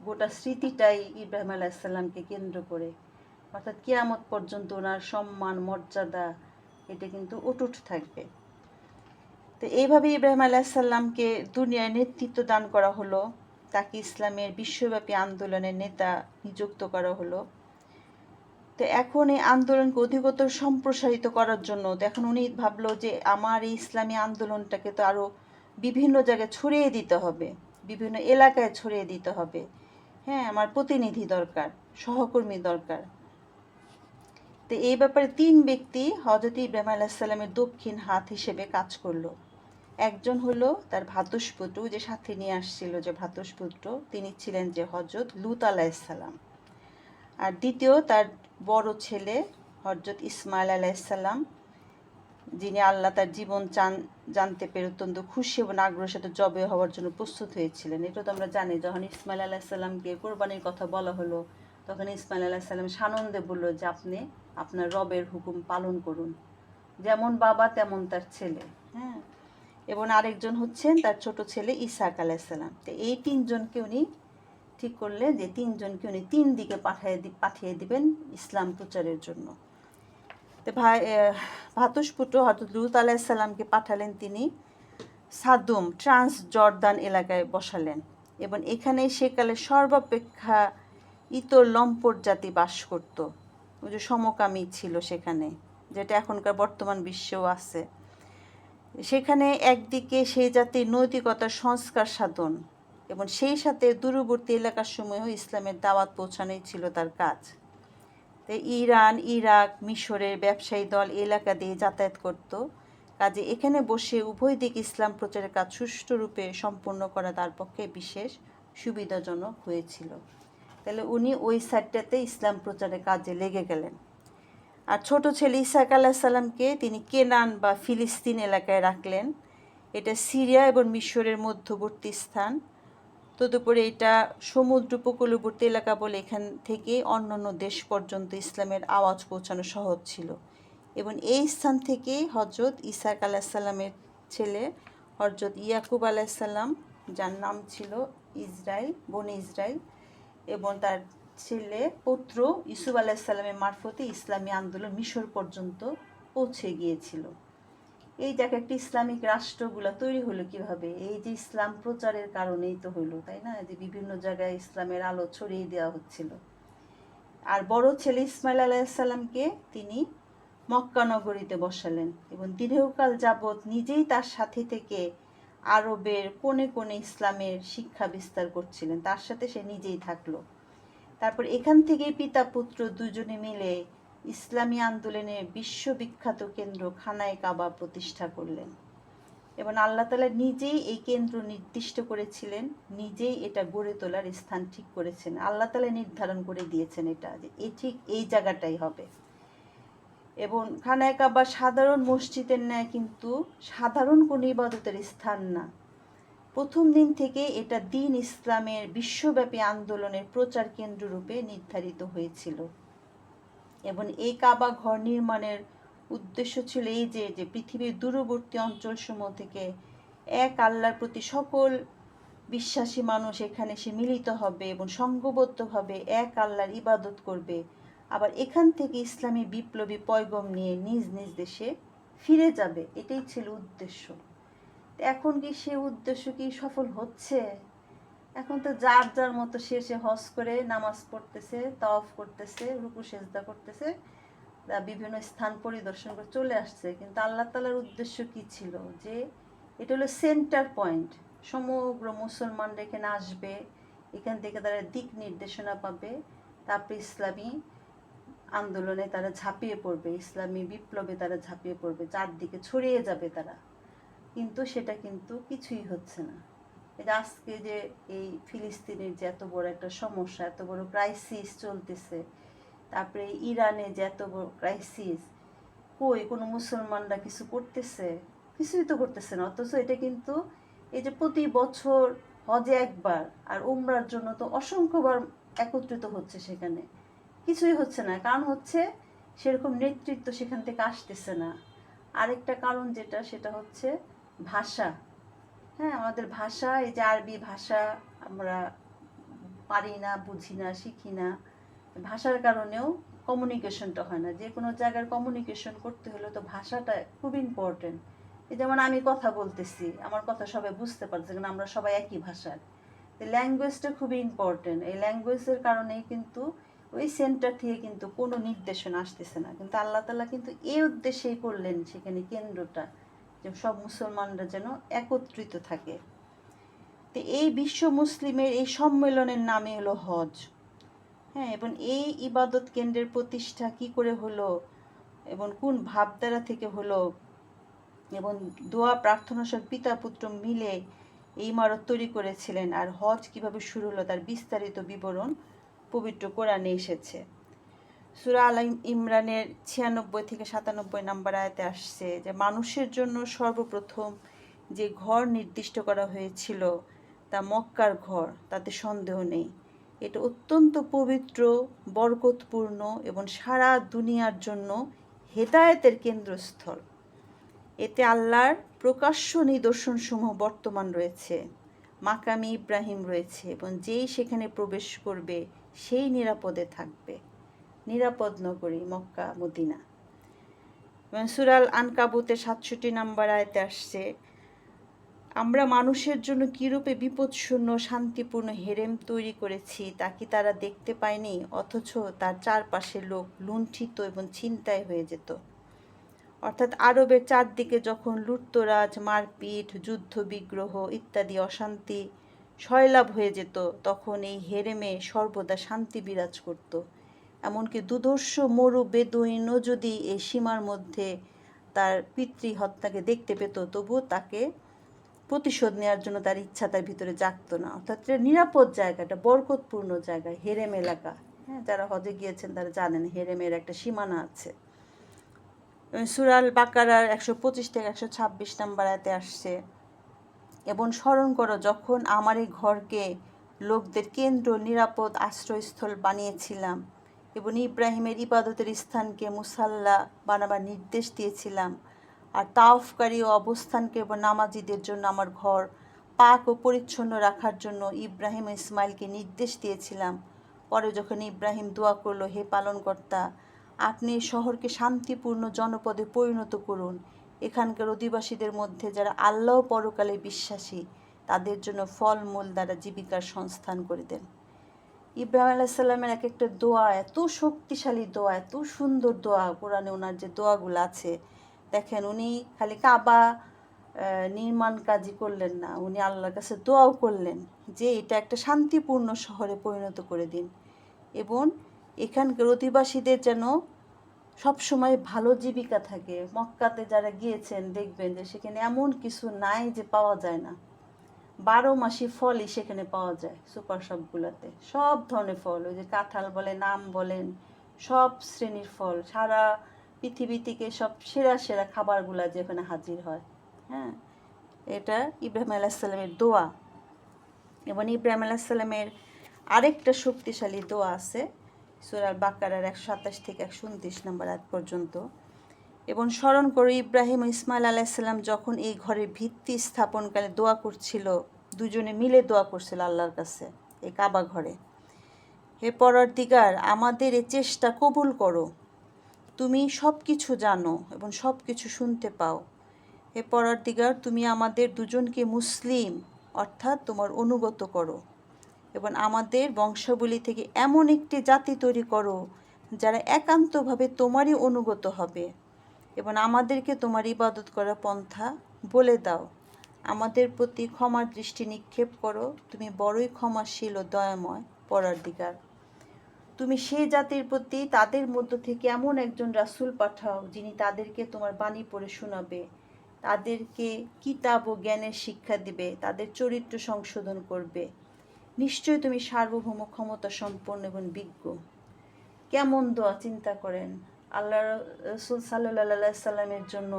গোটা স্মৃতিটাই ইব্রাহিম আলাইহিস সালামকে কেন্দ্র করে, অর্থাৎ কিয়ামত পর্যন্ত ওনার সম্মান মর্যাদা এটা কিন্তু অটুট থাকবে। তো এইভাবে ইব্রাহিম আলাইহিস সালামকে দুনিয়ায় নেতৃত্ব দান করা হলো, তাকে ইসলামের বিশ্বব্যাপী আন্দোলনের নেতা নিযুক্ত করা হলো। তো এখন এই আন্দোলনকে অধিকতর সম্প্রসারিত করার জন্য তো এখন উনি ভাবলো যে আমার এই ইসলামী আন্দোলনটাকে তো আরও বিভিন্ন জায়গায় ছড়িয়ে দিতে হবে, বিভিন্ন এলাকায় ছড়িয়ে দিতে হবে। হ্যাঁ, আমার প্রতিনিধি দরকার, সহকর্মী দরকার। তো এই ব্যাপারে 3 ব্যক্তি হযরত ইব্রাহিম আলাইহিস সালামের দক্ষিণ হাত হিসেবে কাজ করলো। একজন হলো তার ভ্রাতুষ্পুত্র, যে সাথে নিয়ে আসছিল যে ভ্রাতুষ্পুত্র, তিনি ছিলেন যে হযরত লূত আলাইহিস সালাম। আর দ্বিতীয় তার বড় ছেলে হযরত ইসমাইল আলাইহিস সালাম, যিনি আল্লাহ তার জীবন জানতে পেরে অত্যন্ত খুশি এবং আগ্রহের সাথে জবে হওয়ার জন্য প্রস্তুত হয়েছিলেন। এটা তো আমরা জানি, যখন ইসমাইল আলাইহিস সালামকে কোরবানির কথা বলা হলো, তখন ইসমাইল আলাইহিস সালাম সানন্দে বলল যে আপনি আপনার রবের হুকুম পালন করুন। যেমন বাবা তেমন তার ছেলে। হ্যাঁ, এবং আরেকজন হচ্ছেন তার ছোট ছেলে ইসহাক আলাইহিস সালাম। তো এই 3 জনকে উনি ঠিক করলেন যে 3 জনকে উনি 3 দিকে পাঠিয়ে দিবেন ইসলাম প্রচারের জন্য। তো ভ্রাতুষ্পুত্র হযরত লূত আলাইহিস সালামকে পাঠালেন তিনি সাদুম, ট্রান্স জর্দান এলাকায় বসালেন, এবং এখানে সেকালে সর্বাপেক্ষা ইতর লম্পট জাতি বাস করত। ওই যে সমকামী ছিল সেখানে, যেটা এখনকার বর্তমান বিশ্বেও আছে। সেখানে একদিকে সেই জাতির নৈতিকতার সংস্কার সাধন এবং সেই সাথে দূরবর্তী এলাকার সমূহেও ইসলামের দাওয়াত পৌঁছানোই ছিল তার কাজ। তো ইরান, ইরাক, মিশরের ব্যবসায়ী দল এলাকা দিয়ে যাতায়াত করত। কাজে এখানে বসে উভয় দিক ইসলাম প্রচারের কাজ সুষ্ঠুরূপে সম্পন্ন করা তার পক্ষে বিশেষ সুবিধাজনক হয়েছিল। তাহলে উনি ওই সাইডটাতে ইসলাম প্রচারের কাজে লেগে গেলেন। আর ছোট ছেলে ইসাক আলাহিসাল্লামকে তিনি কেনান বা ফিলিস্তিন এলাকায় রাখলেন। এটা সিরিয়া এবং মিশরের মধ্যবর্তী স্থান। তদুপরি এটা সমুদ্র উপকূলবর্তী এলাকা বলে এখান থেকে অন্যান্য দেশ পর্যন্ত ইসলামের আওয়াজ পৌঁছানো সহজ ছিল। এবং এই স্থান থেকে হজরত ইসাক আলাহিসাল্লামের ছেলে হজরত ইয়াকুব আলাহিসাল্লাম, যার নাম ছিল বনি ইসরাইল, এবং তার ছেলে পুত্র ইউসুফ আলাহিসাল্লামের মারফতে ইসলামী আন্দোলন মিশর পর্যন্ত পৌঁছে গিয়েছিল। এই জায়গায় একটি ইসলামিক রাষ্ট্রগুলো তৈরি হলো কিভাবে? এই যে ইসলাম প্রচারের কারণেই তো হলো, তাই না? যে বিভিন্ন জায়গায় ইসলামের আলো ছড়িয়ে দেওয়া হচ্ছিল। আর বড় ছেলে ইসমাইল আলাইসাল্লামকে তিনি মক্কা নগরীতে বসালেন এবং দীর্ঘকাল যাবৎ নিজেই তার সাথে থেকে আরবের কোণে কোণে ইসলামের শিক্ষা বিস্তার করছিলেন। তার সাথে সে নিজেই থাকলো। তারপর এখান থেকেই পিতা পুত্র দুজনে মিলে ইসলামী আন্দোলনের বিশ্ববিখ্যাত কেন্দ্র খানায়ে কাবা প্রতিষ্ঠা করলেন। এবং আল্লাহ তাআলা নিজেই এই কেন্দ্র নির্দিষ্ট করেছিলেন, নিজেই এটা গড়ে তোলার স্থান ঠিক করেছেন। আল্লাহ তাআলা নির্ধারণ করে দিয়েছেন এটা, যে ঠিক এই জায়গাটাই হবে। এবং খানায়ে কাবা সাধারণ মসজিদের ন্যায় কিন্তু সাধারণ কোনো ইবাদতের স্থান না। প্রথম দিন থেকে এটা দ্বীন ইসলামের বিশ্বব্যাপী আন্দোলনের প্রচার কেন্দ্র রূপে নির্ধারিত হয়েছিল। এবং এই কাবা ঘর নির্মাণের উদ্দেশ্য ছিল এই যে পৃথিবীর দূরবর্তী অঞ্চলসমূহ থেকে এক আল্লাহর প্রতি সকল বিশ্বাসী মানুষ এখানে এসে মিলিত হবে এবং সংঘবদ্ধভাবে এক আল্লাহর ইবাদত করবে। আবার এখান থেকে ইসলামী বিপ্লবী পয়গম নিয়ে নিজ নিজ দেশে ফিরে যাবে। এটাই ছিল উদ্দেশ্য। এখন কি সে উদ্দেশ্য কি সফল হচ্ছে? এখন তো যার যার মতো সে হজ করে নামাজ পড়তেছে, তাওয়াফ করতেছে, রুকু সেজদা করতেছে, বিভিন্ন স্থান পরিদর্শন করে চলে আসছে। কিন্তু আল্লাহ তাআলার উদ্দেশ্য কি ছিল? যে এটা হলো সেন্টার পয়েন্ট। সমগ্র মুসলমানরা এখানে আসবে, এখান থেকে তারা দিক নির্দেশনা পাবে, তারপরে ইসলামী আন্দোলনে তারা ঝাঁপিয়ে পড়বে, ইসলামী বিপ্লবে তারা ঝাঁপিয়ে পড়বে, চারদিকে ছড়িয়ে যাবে তারা। কিন্তু সেটা কিন্তু কিছুই হচ্ছে না। এটা আজকে যে এই ফিলিস্তিনের যে এত বড় একটা সমস্যা, এত বড় ক্রাইসিস চলতেছে, তারপরে ইরানে যে এত বড় ক্রাইসিস, কই কোনো মুসলমানরা কিছু করতেছে? কিছুই তো করতেছে না। অথচ এটা কিন্তু এই যে প্রতি বছর হজে একবার আর উমরার জন্য তো অসংখ্যবার একত্রিত হচ্ছে, সেখানে কিছুই হচ্ছে না। কারণ হচ্ছে সেরকম নেতৃত্ব সেখান থেকে আসতেছে না। আরেকটা কারণ যেটা, সেটা হচ্ছে ভাষা। হ্যাঁ, আমাদের ভাষা, এই যে আরবি ভাষা আমরা পারি না, বুঝি না, শিখি না। ভাষার কারণেও কমিউনিকেশনটা হয় না। যে কোনো জায়গার কমিউনিকেশন করতে হলে তো ভাষাটা খুব ইম্পর্টেন্ট। এই যেমন আমি কথা বলতেছি, আমার কথা সবাই বুঝতে পারছে, কারণ আমরা সবাই একই ভাষার। তো ল্যাঙ্গুয়েজটা খুবই ইম্পর্টেন্ট। এই ল্যাঙ্গুয়েজের কারণেই কিন্তু ওই সেন্টার থেকে কিন্তু কোনো নির্দেশনা আসতেছে না। কিন্তু আল্লাহ তাআলা কিন্তু এই উদ্দেশ্যেই করলেন সেখানে কেন্দ্রটা, যে সব মুসলমানরা যেন একত্রিত থাকে। তো এই বিশ্ব মুসলিমের এই সম্মেলনের নামে হলো হজ। হ্যাঁ, এবং এই ইবাদত কেন্দ্রের প্রতিষ্ঠা কি করে হলো এবং কোন ভাবধারা থেকে হলো, এবং দোয়া প্রার্থনা সব পিতা পুত্র মিলে এই ইমারত তৈরি করেছিলেন, আর হজ কিভাবে শুরু হলো তার বিস্তারিত বিবরণ পবিত্র কোরআনে এসেছে। সূরা আল ইমরানের 96 থেকে 97 নম্বর আয়াতে আসছে যে মানুষের জন্য সর্বপ্রথম যে ঘর নির্দিষ্ট করা হয়েছিল তা মক্কার ঘর, তাতে সন্দেহ নেই। এটা অত্যন্ত পবিত্র, বরকতপূর্ণ এবং সারা দুনিয়ার জন্য হেদায়েতের কেন্দ্রস্থল। এতে আল্লাহর প্রকাশ্য নিদর্শনসমূহ বর্তমান রয়েছে, মাকামে ইব্রাহিম রয়েছে, এবং যেই সেখানে প্রবেশ করবে সেই নিরাপদে থাকবে। নিরাপদ নগরী মক্কা মদিনা। এবং সূরা আল আনকাবুতের 67 নম্বর আয়াতে আসছে, আমরা মানুষের জন্য কিরূপে বিপদশূন্য শান্তিপূর্ণ হেরেম তৈরি করেছি তা কি তারা দেখতে পায়নি? অথচ তার চারপাশের লোক লুণ্ঠিত এবং ছিনতাই হয়ে যেত। অর্থাৎ আরবের চারদিকে যখন লুটতরাজ, মারপিট, যুদ্ধ বিগ্রহ ইত্যাদি অশান্তি সয়লাভ হয়ে যেত, তখন এই হেরেমে সর্বদা শান্তি বিরাজ করত। এমনকি দুধর্ষ মরু বেদুইনও যদি এই সীমার মধ্যে তার পিতৃ হত্যাকে দেখতে পেত, তবুও তাকে প্রতিশোধ নেওয়ার জন্য তার ইচ্ছা তার ভিতরে জাগতো না। অর্থাৎ এটা নিরাপদ জায়গা, এটা বরকতপূর্ণ জায়গা, হেরেম এলাকা। হ্যাঁ, যারা হজে গিয়েছেন তারা জানেন হেরেমের একটা সীমানা আছে। সূরা বাকারার 125 থেকে 126 নম্বর আয়াতে আসছে, এবং স্মরণ করো যখন আমার এই ঘরকে লোকদের কেন্দ্র নিরাপদ আশ্রয়স্থল বানিয়েছিলাম এবং ইব্রাহিমের ইবাদতের স্থানকে মুসাল্লা বানাবার নির্দেশ দিয়েছিলাম, আর তাওফকারী ও অবস্থানকে এবং নামাজিদের জন্য আমার ঘর পাক ও পরিচ্ছন্ন রাখার জন্য ইব্রাহিম ও ইসমাইলকে নির্দেশ দিয়েছিলাম। পরে যখন ইব্রাহিম দোয়া করলো, হে পালনকর্তা, আপনি এই শহরকে শান্তিপূর্ণ জনপদে পরিণত করুন, এখানকার অধিবাসীদের মধ্যে যারা আল্লাহ পরকালে বিশ্বাসী তাদের জন্য ফলমূল দ্বারা জীবিকার সংস্থান করে দেন। ইব্রাহিম আলাইহিস সালামের এক একটা দোয়া এত শক্তিশালী দোয়া, এত সুন্দর দোয়া। কোরআনে ওনার যে দোয়াগুলো আছে দেখেন, উনি খালি কাবা নির্মাণ কাজই করলেন না, উনি আল্লাহর কাছে দোয়াও করলেন যে এটা একটা শান্তিপূর্ণ শহরে পরিণত করে দিন, এবং এখানকার অধিবাসীদের যেন সবসময় ভালো জীবিকা থাকে। মক্কাতে যারা গিয়েছেন দেখবেন যে সেখানে এমন কিছু নাই যে পাওয়া যায় না, 12 মাসি ফলই সেখানে পাওয়া যায়। সুপার শপগুলোতে সব ধরনের ফল, ওই যে কাঁঠাল বলেন, আম বলেন, সব শ্রেণীর ফল, সারা পৃথিবী থেকে সব সেরা সেরা খাবারগুলো যেখানে হাজির হয়। হ্যাঁ, এটা ইব্রাহিম আলাইহিস সালামের দোয়া। এবং ইব্রাহিম আলাইহিস সালামের আরেকটা শক্তিশালী দোয়া আছে সূরা বাকারার 127 থেকে 129 নম্বর আয়াত পর্যন্ত। এবং স্মরণ করো ইব্রাহিম ও ইসমাইল আলাইহিসসালাম যখন এই ঘরের ভিত্তি স্থাপনকালে দোয়া করছিল, দুজনে মিলে দোয়া করছিল আল্লাহর কাছে এই কাবা ঘরে, হে পরওয়ারদিগার, আমাদের এই চেষ্টা কবুল করো, তুমি সব কিছু জানো এবং সব কিছু শুনতে পাও। হে পরওয়ারদিগার, তুমি আমাদের দুজনকে মুসলিম অর্থাৎ তোমার অনুগত করো, এবং আমাদের বংশাবলী থেকে এমন একটি জাতি তৈরি করো যারা একান্তভাবে তোমারই অনুগত হবে, এবং আমাদেরকে তোমার ইবাদত করার পন্থা বলে দাও। আমাদের প্রতি ক্ষমার দৃষ্টি নিক্ষেপ করো, তুমি বড়ই ক্ষমাশীল ও দয়াময় পরওয়ারদিগার। তুমি সেই জাতির প্রতি তাদের মধ্য থেকে এমন একজন রাসূল পাঠাও যিনি তাদেরকে তোমার বাণী পড়ে শোনাবে, তাদেরকে কিতাব ও জ্ঞানের শিক্ষা দিবে, তাদের চরিত্র সংশোধন করবে। নিশ্চয়ই তুমি সার্বভৌম ক্ষমতা সম্পন্ন এবং বিজ্ঞ। কেমন দোয়া চিন্তা করেন, আল্লাহ রসুল সাল্লাল্লাহু সাল্লামের জন্য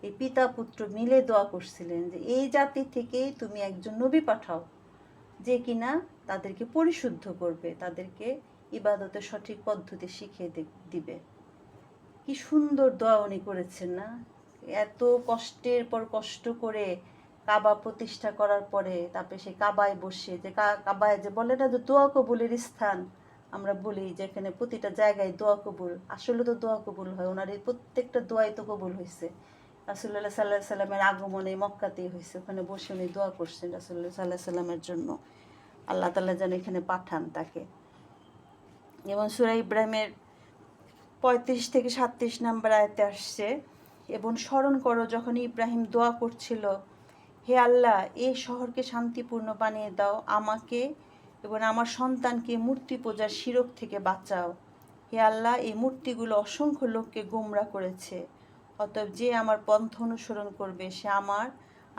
এই পিতা পুত্র মিলে দোয়া করছিলেন যে এই জাতি থেকেই তুমি একজন নবী পাঠাও যে কিনা তাদেরকে পরিশুদ্ধ করবে, তাদেরকে ইবাদতের সঠিক পদ্ধতি শিখিয়ে দিবে। কি সুন্দর দোয়া উনি করেছেন না? এত কষ্টের পর কষ্ট করে কাবা প্রতিষ্ঠা করার পরে তারপরে সেই কাবায় বসে যে কাবায় যে বলে না যে দোয়া কবুলের স্থান, আমরা বলি যে এখানে প্রতিটা জায়গায় দোয়া কবুল, আসলে তো দোয়া কবুল হয়। ওনার এই প্রত্যেকটা দোয়াই তো কবুল হয়েছে। রাসূলুল্লাহ সাল্লাল্লাহু আলাইহি সাল্লামের আগমনে মক্কাতেই হয়েছে, ওখানে বসে উনি দোয়া করছেন রাসূলুল্লাহ সাল্লাল্লাহু আলাইহি সাল্লামের জন্য, আল্লাহ তাআলা যেন এখানে পাঠান তাকে। এবং সূরা ইব্রাহিমের 35 থেকে 37 নম্বর আয়াতে আসছে, এবং স্মরণ করো যখন ইব্রাহিম দোয়া করছিল, হে আল্লাহ, এই শহরকে শান্তিপূর্ণ বানিয়ে দাও, আমাকে এবং আমার সন্তানকে মূর্তি পূজার শিরক থেকে বাঁচাও। হে আল্লাহ, এই মূর্তিগুলো অসংখ্য লোককে গোমরা করেছে, অতএব যে আমার পন্থা অনুসরণ করবে সে আমার,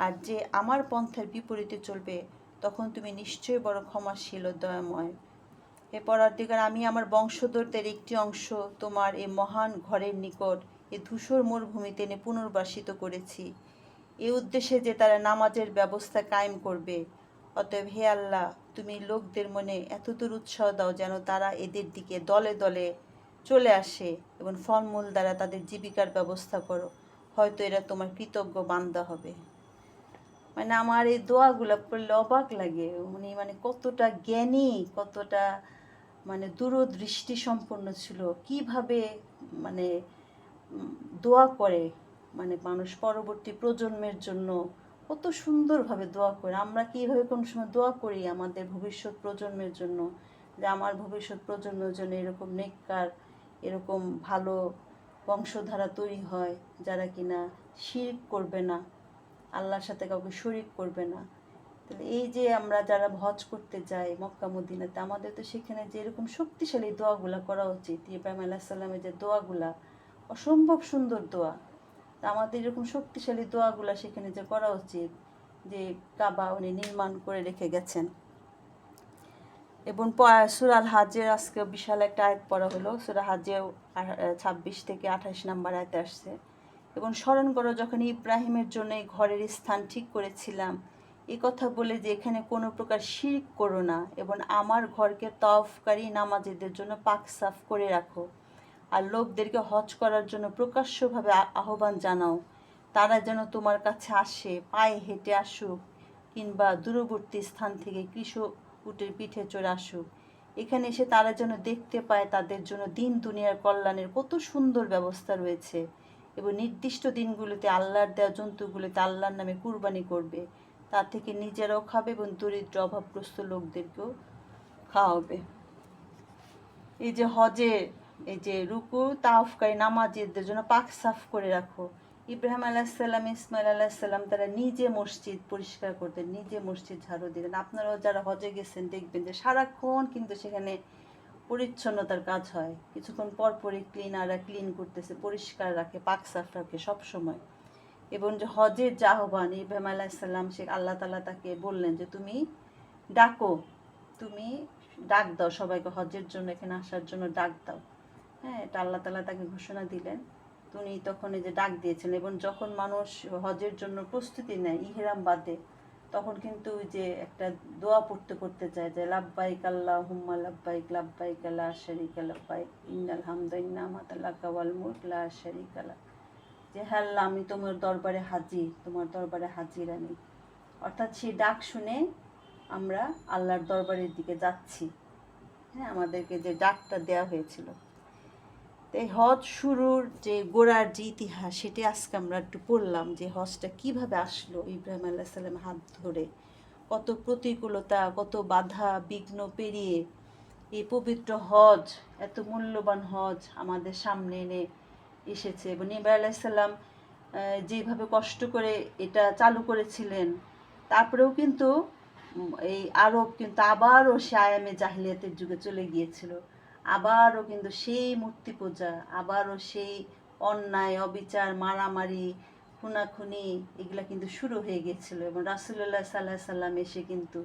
আর যে আমার পন্থার বিপরীতে চলবে তখন তুমি নিশ্চয়ই বড় ক্ষমাশীল ও দয়াময়। হে পরওয়ারদিগার, আমি আমার বংশধরদের একটি অংশ তোমার এই মহান ঘরের নিকট এই ধূসর মরুভূমিতে এনে পুনর্বাসিত করেছি, এই উদ্দেশ্যে যে তারা নামাজের ব্যবস্থা কায়েম করবে। অতএব হে আল্লাহ, তুমি লোকদের মনে এতদূর উৎসাহ দাও যেন তারা এদের দিকে দলে দলে চলে আসে এবং ফলমূল দ্বারা তাদের জীবিকার ব্যবস্থা করো, হয়তো এরা তোমার কৃতজ্ঞ বান্দা হবে। মানে আমার এই দোয়াগুলো পড়লে অবাক লাগে, উনি মানে কতটা জ্ঞানী, কতটা মানে দূরদৃষ্টি সম্পন্ন ছিল, কিভাবে মানে দোয়া করে, মানে মানুষ পরবর্তী প্রজন্মের জন্য কত সুন্দরভাবে দোয়া করে। আমরা কীভাবে কোনো সময় দোয়া করি আমাদের ভবিষ্যৎ প্রজন্মের জন্য, যে আমার ভবিষ্যৎ প্রজন্মের জন্য এরকম নেককার, এরকম ভালো বংশধারা তৈরি হয় যারা কিনা শিরক করবে না, আল্লাহর সাথে কাউকে শরিক করবে না। তাহলে এই যে আমরা যারা হজ করতে যাই মক্কা মদিনাতে, আমাদের তো সেখানে যে এরকম শক্তিশালী দোয়াগুলা করা উচিত। ইব্রাহিম আলাইহিস সালামের যে দোয়াগুলা অসম্ভব সুন্দর দোয়া, তা আমাদের এরকম শক্তিশালী দোয়াগুলা সেখানে যে করা উচিত, যে কাবা উনি নির্মাণ করে রেখে গেছেন। এবং সূরা আল হাজ্জের আজকে বিশাল একটা আয়াত পড়া হলো, সূরা হাজ্জে 26 থেকে 28 নম্বর আয়াতে আসছে। এবং স্মরণ করো যখন ইব্রাহিমের জন্য এই ঘরের স্থান ঠিক করেছিলাম, এই কথা বলে যে এখানে কোনো প্রকার শিরক করো না, এবং আমার ঘরকে তওয়াফকারী নামাজীদের জন্য পাক সাফ করে রাখো। আর লোকদেরকে হজ করার জন্য প্রকাশ্যভাবে আহ্বান জানাও, তারা যেন তোমার কাছে আসে, পায়ে হেঁটে আসুক কিংবা দূরবর্তী স্থান থেকে কৃষক উটের পিঠে চড়ে আসুক। এখানে এসে তারা যেন দেখতে পায় তাদের জন্য দিন দুনিয়ার কল্যাণের কত সুন্দর ব্যবস্থা রয়েছে, এবং নির্দিষ্ট দিনগুলোতে আল্লাহর দেওয়া জন্তুগুলোতে আল্লাহর নামে কুরবানি করবে, তা থেকে নিজেরাও খাবে এবং দরিদ্র অভাবগ্রস্ত লোকদেরকেও খাওয়াবে। এই যে হজে এই যে রুকু তাওয়াফকারী নামাজীদের জন্য পাক সাফ করে রাখো। ইব্রাহিম আলাইহিস সালাম, ইসমাইল আলাইহিস সালাম তারা নিজে মসজিদ পরিষ্কার করতেন, নিজে মসজিদ ঝাড়ু দিতেন। আপনারাও যারা হজে গেছেন দেখবেন যে সারাক্ষণ কিন্তু সেখানে পরিচ্ছন্নতার কাজ হয়, কিছুক্ষণ পর পরই ক্লিনাররা ক্লিন করতেছে, পরিষ্কার রাখে, পাক সাফ রাখে সব সময়। এবং যে হজের যে আহ্বান, ইব্রাহিম আলাইহিস সালাম সে আল্লাহ তাআলা তাকে বললেন যে তুমি ডাকো, তুমি ডাক দাও সবাইকে হজের জন্য এখানে আসার জন্য ডাক দাও। হ্যাঁ, এটা আল্লাহ তাআলা তাকে ঘোষণা দিলেন। উনি তখন এই যে ডাক দিয়েছেন। এবং যখন মানুষ হজের জন্য প্রস্তুতি নেয় ইহরাম বাঁধে, তখন কিন্তু ওই যে একটা দোয়া পড়তে পড়তে যায় যে লাব্বাইক আল্লাহুম্মা লাব্বাইক লাব্বাইক লা শারীকা লাব্বাইক ইন্নাল হামদা ওয়ান নি'মাতা লাকা ওয়াল মুলক লা শারীকা লাক। যে হ্যাঁ আল্লাহ, আমি তোমার দরবারে হাজির, তোমার দরবারে হাজির আমি। অর্থাৎ সেই ডাক শুনে আমরা আল্লাহর দরবারের দিকে যাচ্ছি। হ্যাঁ, আমাদেরকে যে ডাকটা দেওয়া হয়েছিল। এই হজ শুরুর যে গোড়ার যে ইতিহাস, সেটি আজকে আমরা একটু পড়লাম যে হজটা কিভাবে আসলো ইব্রাহিম আলাইহিস সালামের হাত ধরে, কত প্রতিকূলতা, কত বাধা বিঘ্ন পেরিয়ে এই পবিত্র হজ, এত মূল্যবান হজ আমাদের সামনে এনে এসেছে। এবং ইব্রাহিম আলাইহিস সালাম যেভাবে কষ্ট করে এটা চালু করেছিলেন, তারপরেও কিন্তু এই আরব কিন্তু আবারও সে আয়ামে জাহিলিয়াতের যুগে চলে গিয়েছিল। আবারও কিন্তু সেই মূর্তি পূজা, আবারও সেই অন্যায় অবিচার, মারামারি, খুনাখুনি, এগুলা কিন্তু শুরু হয়ে গিয়েছিল। এবং রাসূলুল্লাহ সাল্লাল্লাহু আলাইহি সাল্লাম এসে কিন্তু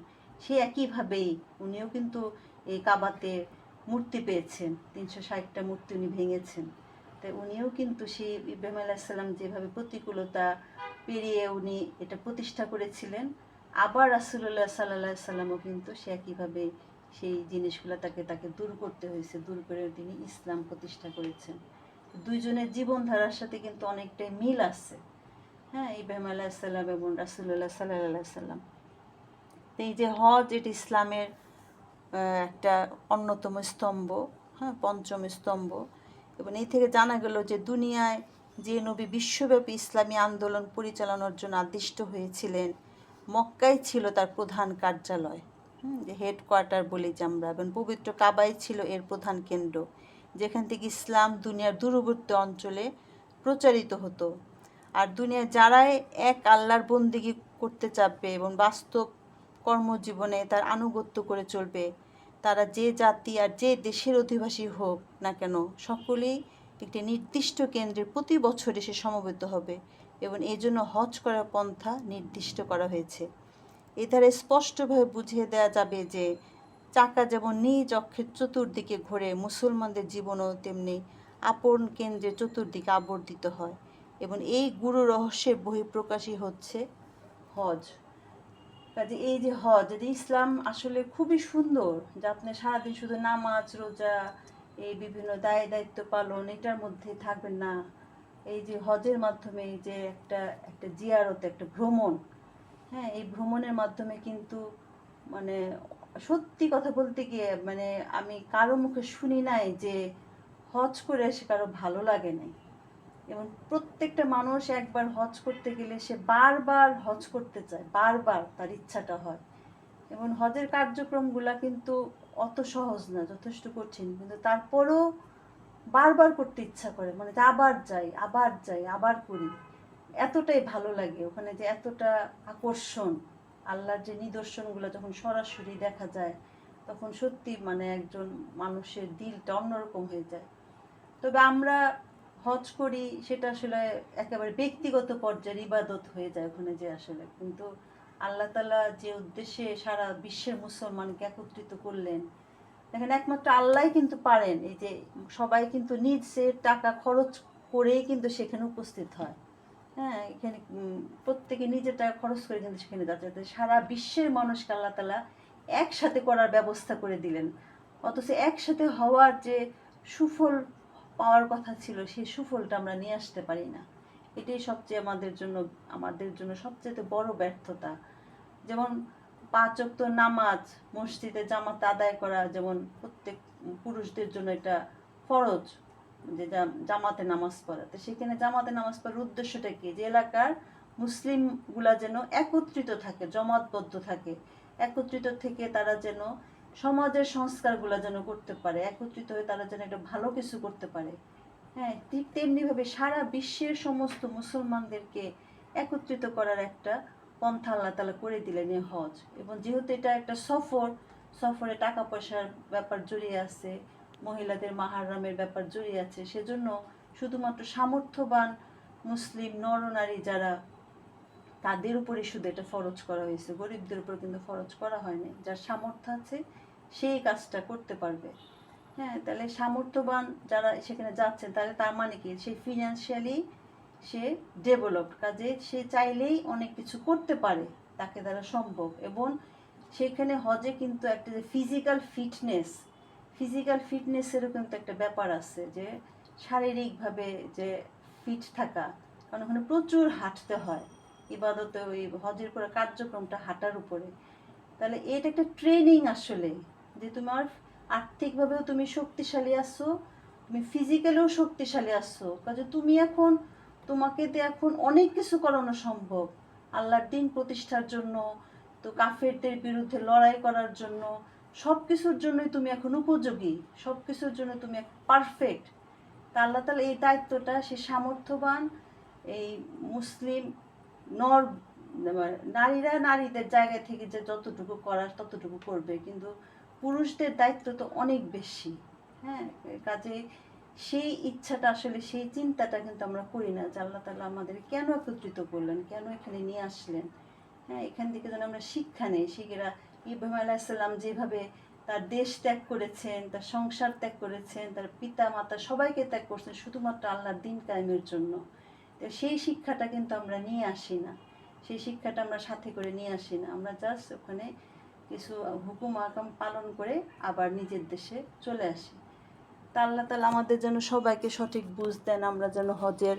সে একইভাবেই উনিও কিন্তু এই কাবাতে মূর্তি পেয়েছেন, 360টা মূর্তি উনি ভেঙেছেন। তাই উনিও কিন্তু সেই ইব্রাহিম আলাইহিস সালাম যেভাবে প্রতিকূলতা পেরিয়ে উনি এটা প্রতিষ্ঠা করেছিলেন, আবার রাসূলুল্লাহ সাল্লাল্লাহু আলাইহি সাল্লামও কিন্তু সে একইভাবে সেই জিনিসগুলো তাকে দূর করতে হয়েছে, দূর করে তিনি ইসলাম প্রতিষ্ঠা করেছেন। দুইজনের জীবনধারার সাথে কিন্তু অনেকটাই মিল আছে। হ্যাঁ, ইব্রাহিম আলাইহিস সালাম এবং রাসূলুল্লাহ সাল্লাল্লাহু আলাইহি সাল্লাম। তো এই যে হজ, এটি ইসলামের একটা অন্যতম স্তম্ভ, হ্যাঁ, পঞ্চম স্তম্ভ। এবং এই থেকে জানা গেল যে দুনিয়ায় যে নবী বিশ্বব্যাপী ইসলামী আন্দোলন পরিচালনার জন্য আদিষ্ট হয়েছিলেন, মক্কাই ছিল তার প্রধান কার্যালয়, যে হেডকোয়ার্টার বলি যে আমরা। এবং পবিত্র কাবাই ছিল এর প্রধান কেন্দ্র, যেখান থেকে ইসলাম দুনিয়ার দূরবর্তী অঞ্চলে প্রচারিত হতো। আর দুনিয়ায় যারাই এক আল্লাহর বন্দেগী করতে চাপবে এবং বাস্তব কর্মজীবনে তার আনুগত্য করে চলবে, তারা যে জাতি আর যে দেশের অধিবাসী হোক না কেন, সকলেই একটি নির্দিষ্ট কেন্দ্রে প্রতি বছর এসে সমবেত হবে। এবং এই জন্য হজ করার পন্থা নির্দিষ্ট করা হয়েছে। এ ধারে স্পষ্টভাবে বুঝিয়ে দেওয়া যাবে যে চাকা যেমন নিজ অক্ষের চতুর্দিকে ঘোরে, মুসলমানদের জীবনও তেমনি আপন কেন্দ্রের চতুর্দিকে আবর্তিত হয়। এবং এই গুরু রহস্যের বহিঃপ্রকাশই হচ্ছে হজ। কাজে এই যে হজ, যদি ইসলাম আসলে খুবই সুন্দর, যে আপনি সারাদিন শুধু নামাজ রোজা, এই বিভিন্ন দায় দায়িত্ব পালন, এটার মধ্যে থাকবেন না। এই যে হজের মাধ্যমে এই যে একটা একটা জিয়ারত, একটা ভ্রমণ, হ্যাঁ, এই ভ্রমণের মাধ্যমে কিন্তু মানে সত্যি কথা বলতে গিয়ে মানে আমি কারো মুখে শুনি নাই যে হজ করে এসে কারো ভালো লাগে নাই। এবং প্রত্যেকটা মানুষ একবার হজ করতে গেলে সে বারবার হজ করতে চায়, বারবার তার ইচ্ছাটা হয়। এবং হজের কার্যক্রমগুলা কিন্তু অত সহজ না, যথেষ্ট কঠিন, কিন্তু তারপরেও বারবার করতে ইচ্ছা করে, মানে যে আবার যাই আবার যাই আবার করি। এতটাই ভালো লাগে ওখানে, যে এতটা আকর্ষণ, আল্লাহর যে নিদর্শনগুলো যখন সরাসরি দেখা যায় তখন সত্যি মানে একজন মানুষের দিলটা অন্যরকম হয়ে যায়। তবে আমরা হজ করি সেটা আসলে একেবারে ব্যক্তিগত পর্যায়ের ইবাদত হয়ে যায় ওখানে যে আসলে, কিন্তু আল্লাহ তাআলা যে উদ্দেশ্যে সারা বিশ্বের মুসলমানকে একত্রিত করলেন, দেখেন একমাত্র আল্লাহই কিন্তু পারেন। এই যে সবাই কিন্তু নিজের টাকা খরচ করেই কিন্তু সেখানে উপস্থিত হয়। হ্যাঁ, এখানে প্রত্যেকে নিজের টাকা খরচ করে কিন্তু সেখানে যাচ্ছে, যাতে সারা বিশ্বের মানুষকে আল্লাহ তাআলা একসাথে করার ব্যবস্থা করে দিলেন। অথচ একসাথে হওয়ার যে সুফল পাওয়ার কথা ছিল সেই সুফলটা আমরা নিয়ে আসতে পারি না। এটাই সবচেয়ে আমাদের জন্য সবচেয়ে বড় ব্যর্থতা। যেমন ৫ ওয়াক্ত নামাজ মসজিদে জামাতে আদায় করা, যেমন প্রত্যেক পুরুষদের জন্য এটা ফরজ, যে জামাতে নামাজ পড়া। তো সেখানে জামাতে নামাজ পড়ার উদ্দেশ্যটা কি? যে এলাকার মুসলিমগুলা যেন একত্রিত থাকে, জমাতবদ্ধ থাকে, একত্রিত থেকে তারা যেন সমাজের সংস্কারগুলো যেন করতে পারে, একত্রিত হয়ে তারা যেন একটা ভালো কিছু করতে পারে। হ্যাঁ, ঠিক তেমনিভাবে সারা বিশ্বের সমস্ত মুসলমানদেরকে একত্রিত করার একটা পন্থা আল্লাহ তাআলা করে দিলেন এই হজ। এবং যেহেতু এটা একটা সফরে টাকা পয়সার ব্যাপার জড়িয়ে আছে, মহিলাদের মাহারামের ব্যাপার জড়িয়ে আছে, সেজন্য শুধুমাত্র সামর্থ্যবান মুসলিম নরনারী যারা, তাদের উপরে শুধু এটা ফরজ করা হয়েছে, গরিবদের উপর কিন্তু ফরজ করা হয়নি। যার সামর্থ্য আছে সেই কাজটা করতে পারবে। হ্যাঁ, তাহলে সামর্থ্যবান যারা সেখানে যাচ্ছেন তাহলে তার মানে কি? সে ফিনান্সিয়ালি সে ডেভেলপড, কাজে সে চাইলেই অনেক কিছু করতে পারে, তাকে দ্বারা সম্ভব। এবং সেখানে হজে কিন্তু একটা যে ফিজিক্যাল ফিটনেসেরও কিন্তু একটা ব্যাপার আছে, যে শারীরিকভাবে যে ফিট থাকা, কারণ ওখানে প্রচুর হাঁটতে হয়। ইবাদতে ওই হজের পুরো কার্যক্রমটা হাঁটার উপরে। তাহলে এটা একটা ট্রেনিং আসলে, যে তোমার আর্থিকভাবেও তুমি শক্তিশালী আছো, তুমি ফিজিক্যালিও শক্তিশালী আছো, কাজে তুমি এখন তোমাকে দিয়ে এখন অনেক কিছু করানো সম্ভব আল্লাহর দিন প্রতিষ্ঠার জন্য, তো কাফেরদের বিরুদ্ধে লড়াই করার জন্য, সব কিছুর জন্যই তুমি এখন উপযোগী, সব কিছুর জন্য তুমি পারফেক্ট। তা আল্লাহ তাআলা এই দায়িত্বটা সে সামর্থ্যবান এই মুসলিম নর নারীরা নারীদের জায়গা থেকে যে যতটুকু করার ততটুকু করবে, কিন্তু পুরুষদের দায়িত্ব তো অনেক বেশি। হ্যাঁ, কাজে সেই ইচ্ছাটা আসলে সেই চিন্তাটা কিন্তু আমরা করি না, যে আল্লাহ তাআলা আমাদের কেন একত্রিত করলেন, কেন এখানে নিয়ে আসলেন। হ্যাঁ, এখান থেকে যেন আমরা শিক্ষা নেই। শিখেরা ইব্রাহিম আলাইহিস সালাম যেভাবে তার দেশ ত্যাগ করেছেন, তার সংসার ত্যাগ করেছেন, তার পিতা মাতা সবাইকে ত্যাগ করছেন শুধুমাত্র আল্লাহর দিন কায়েমের জন্য। তো সেই শিক্ষাটা কিন্তু আমরা নিয়ে আসি না, সেই শিক্ষাটা আমরা সাথে করে নিয়ে আসি না। আমরা জাস্ট ওখানে কিছু হুকুম আহকাম পালন করে আবার নিজের দেশে চলে আসি। তা আল্লাহ তাআলা আমাদের যেন সবাইকে সঠিক বুঝ দেন, আমরা যেন হজের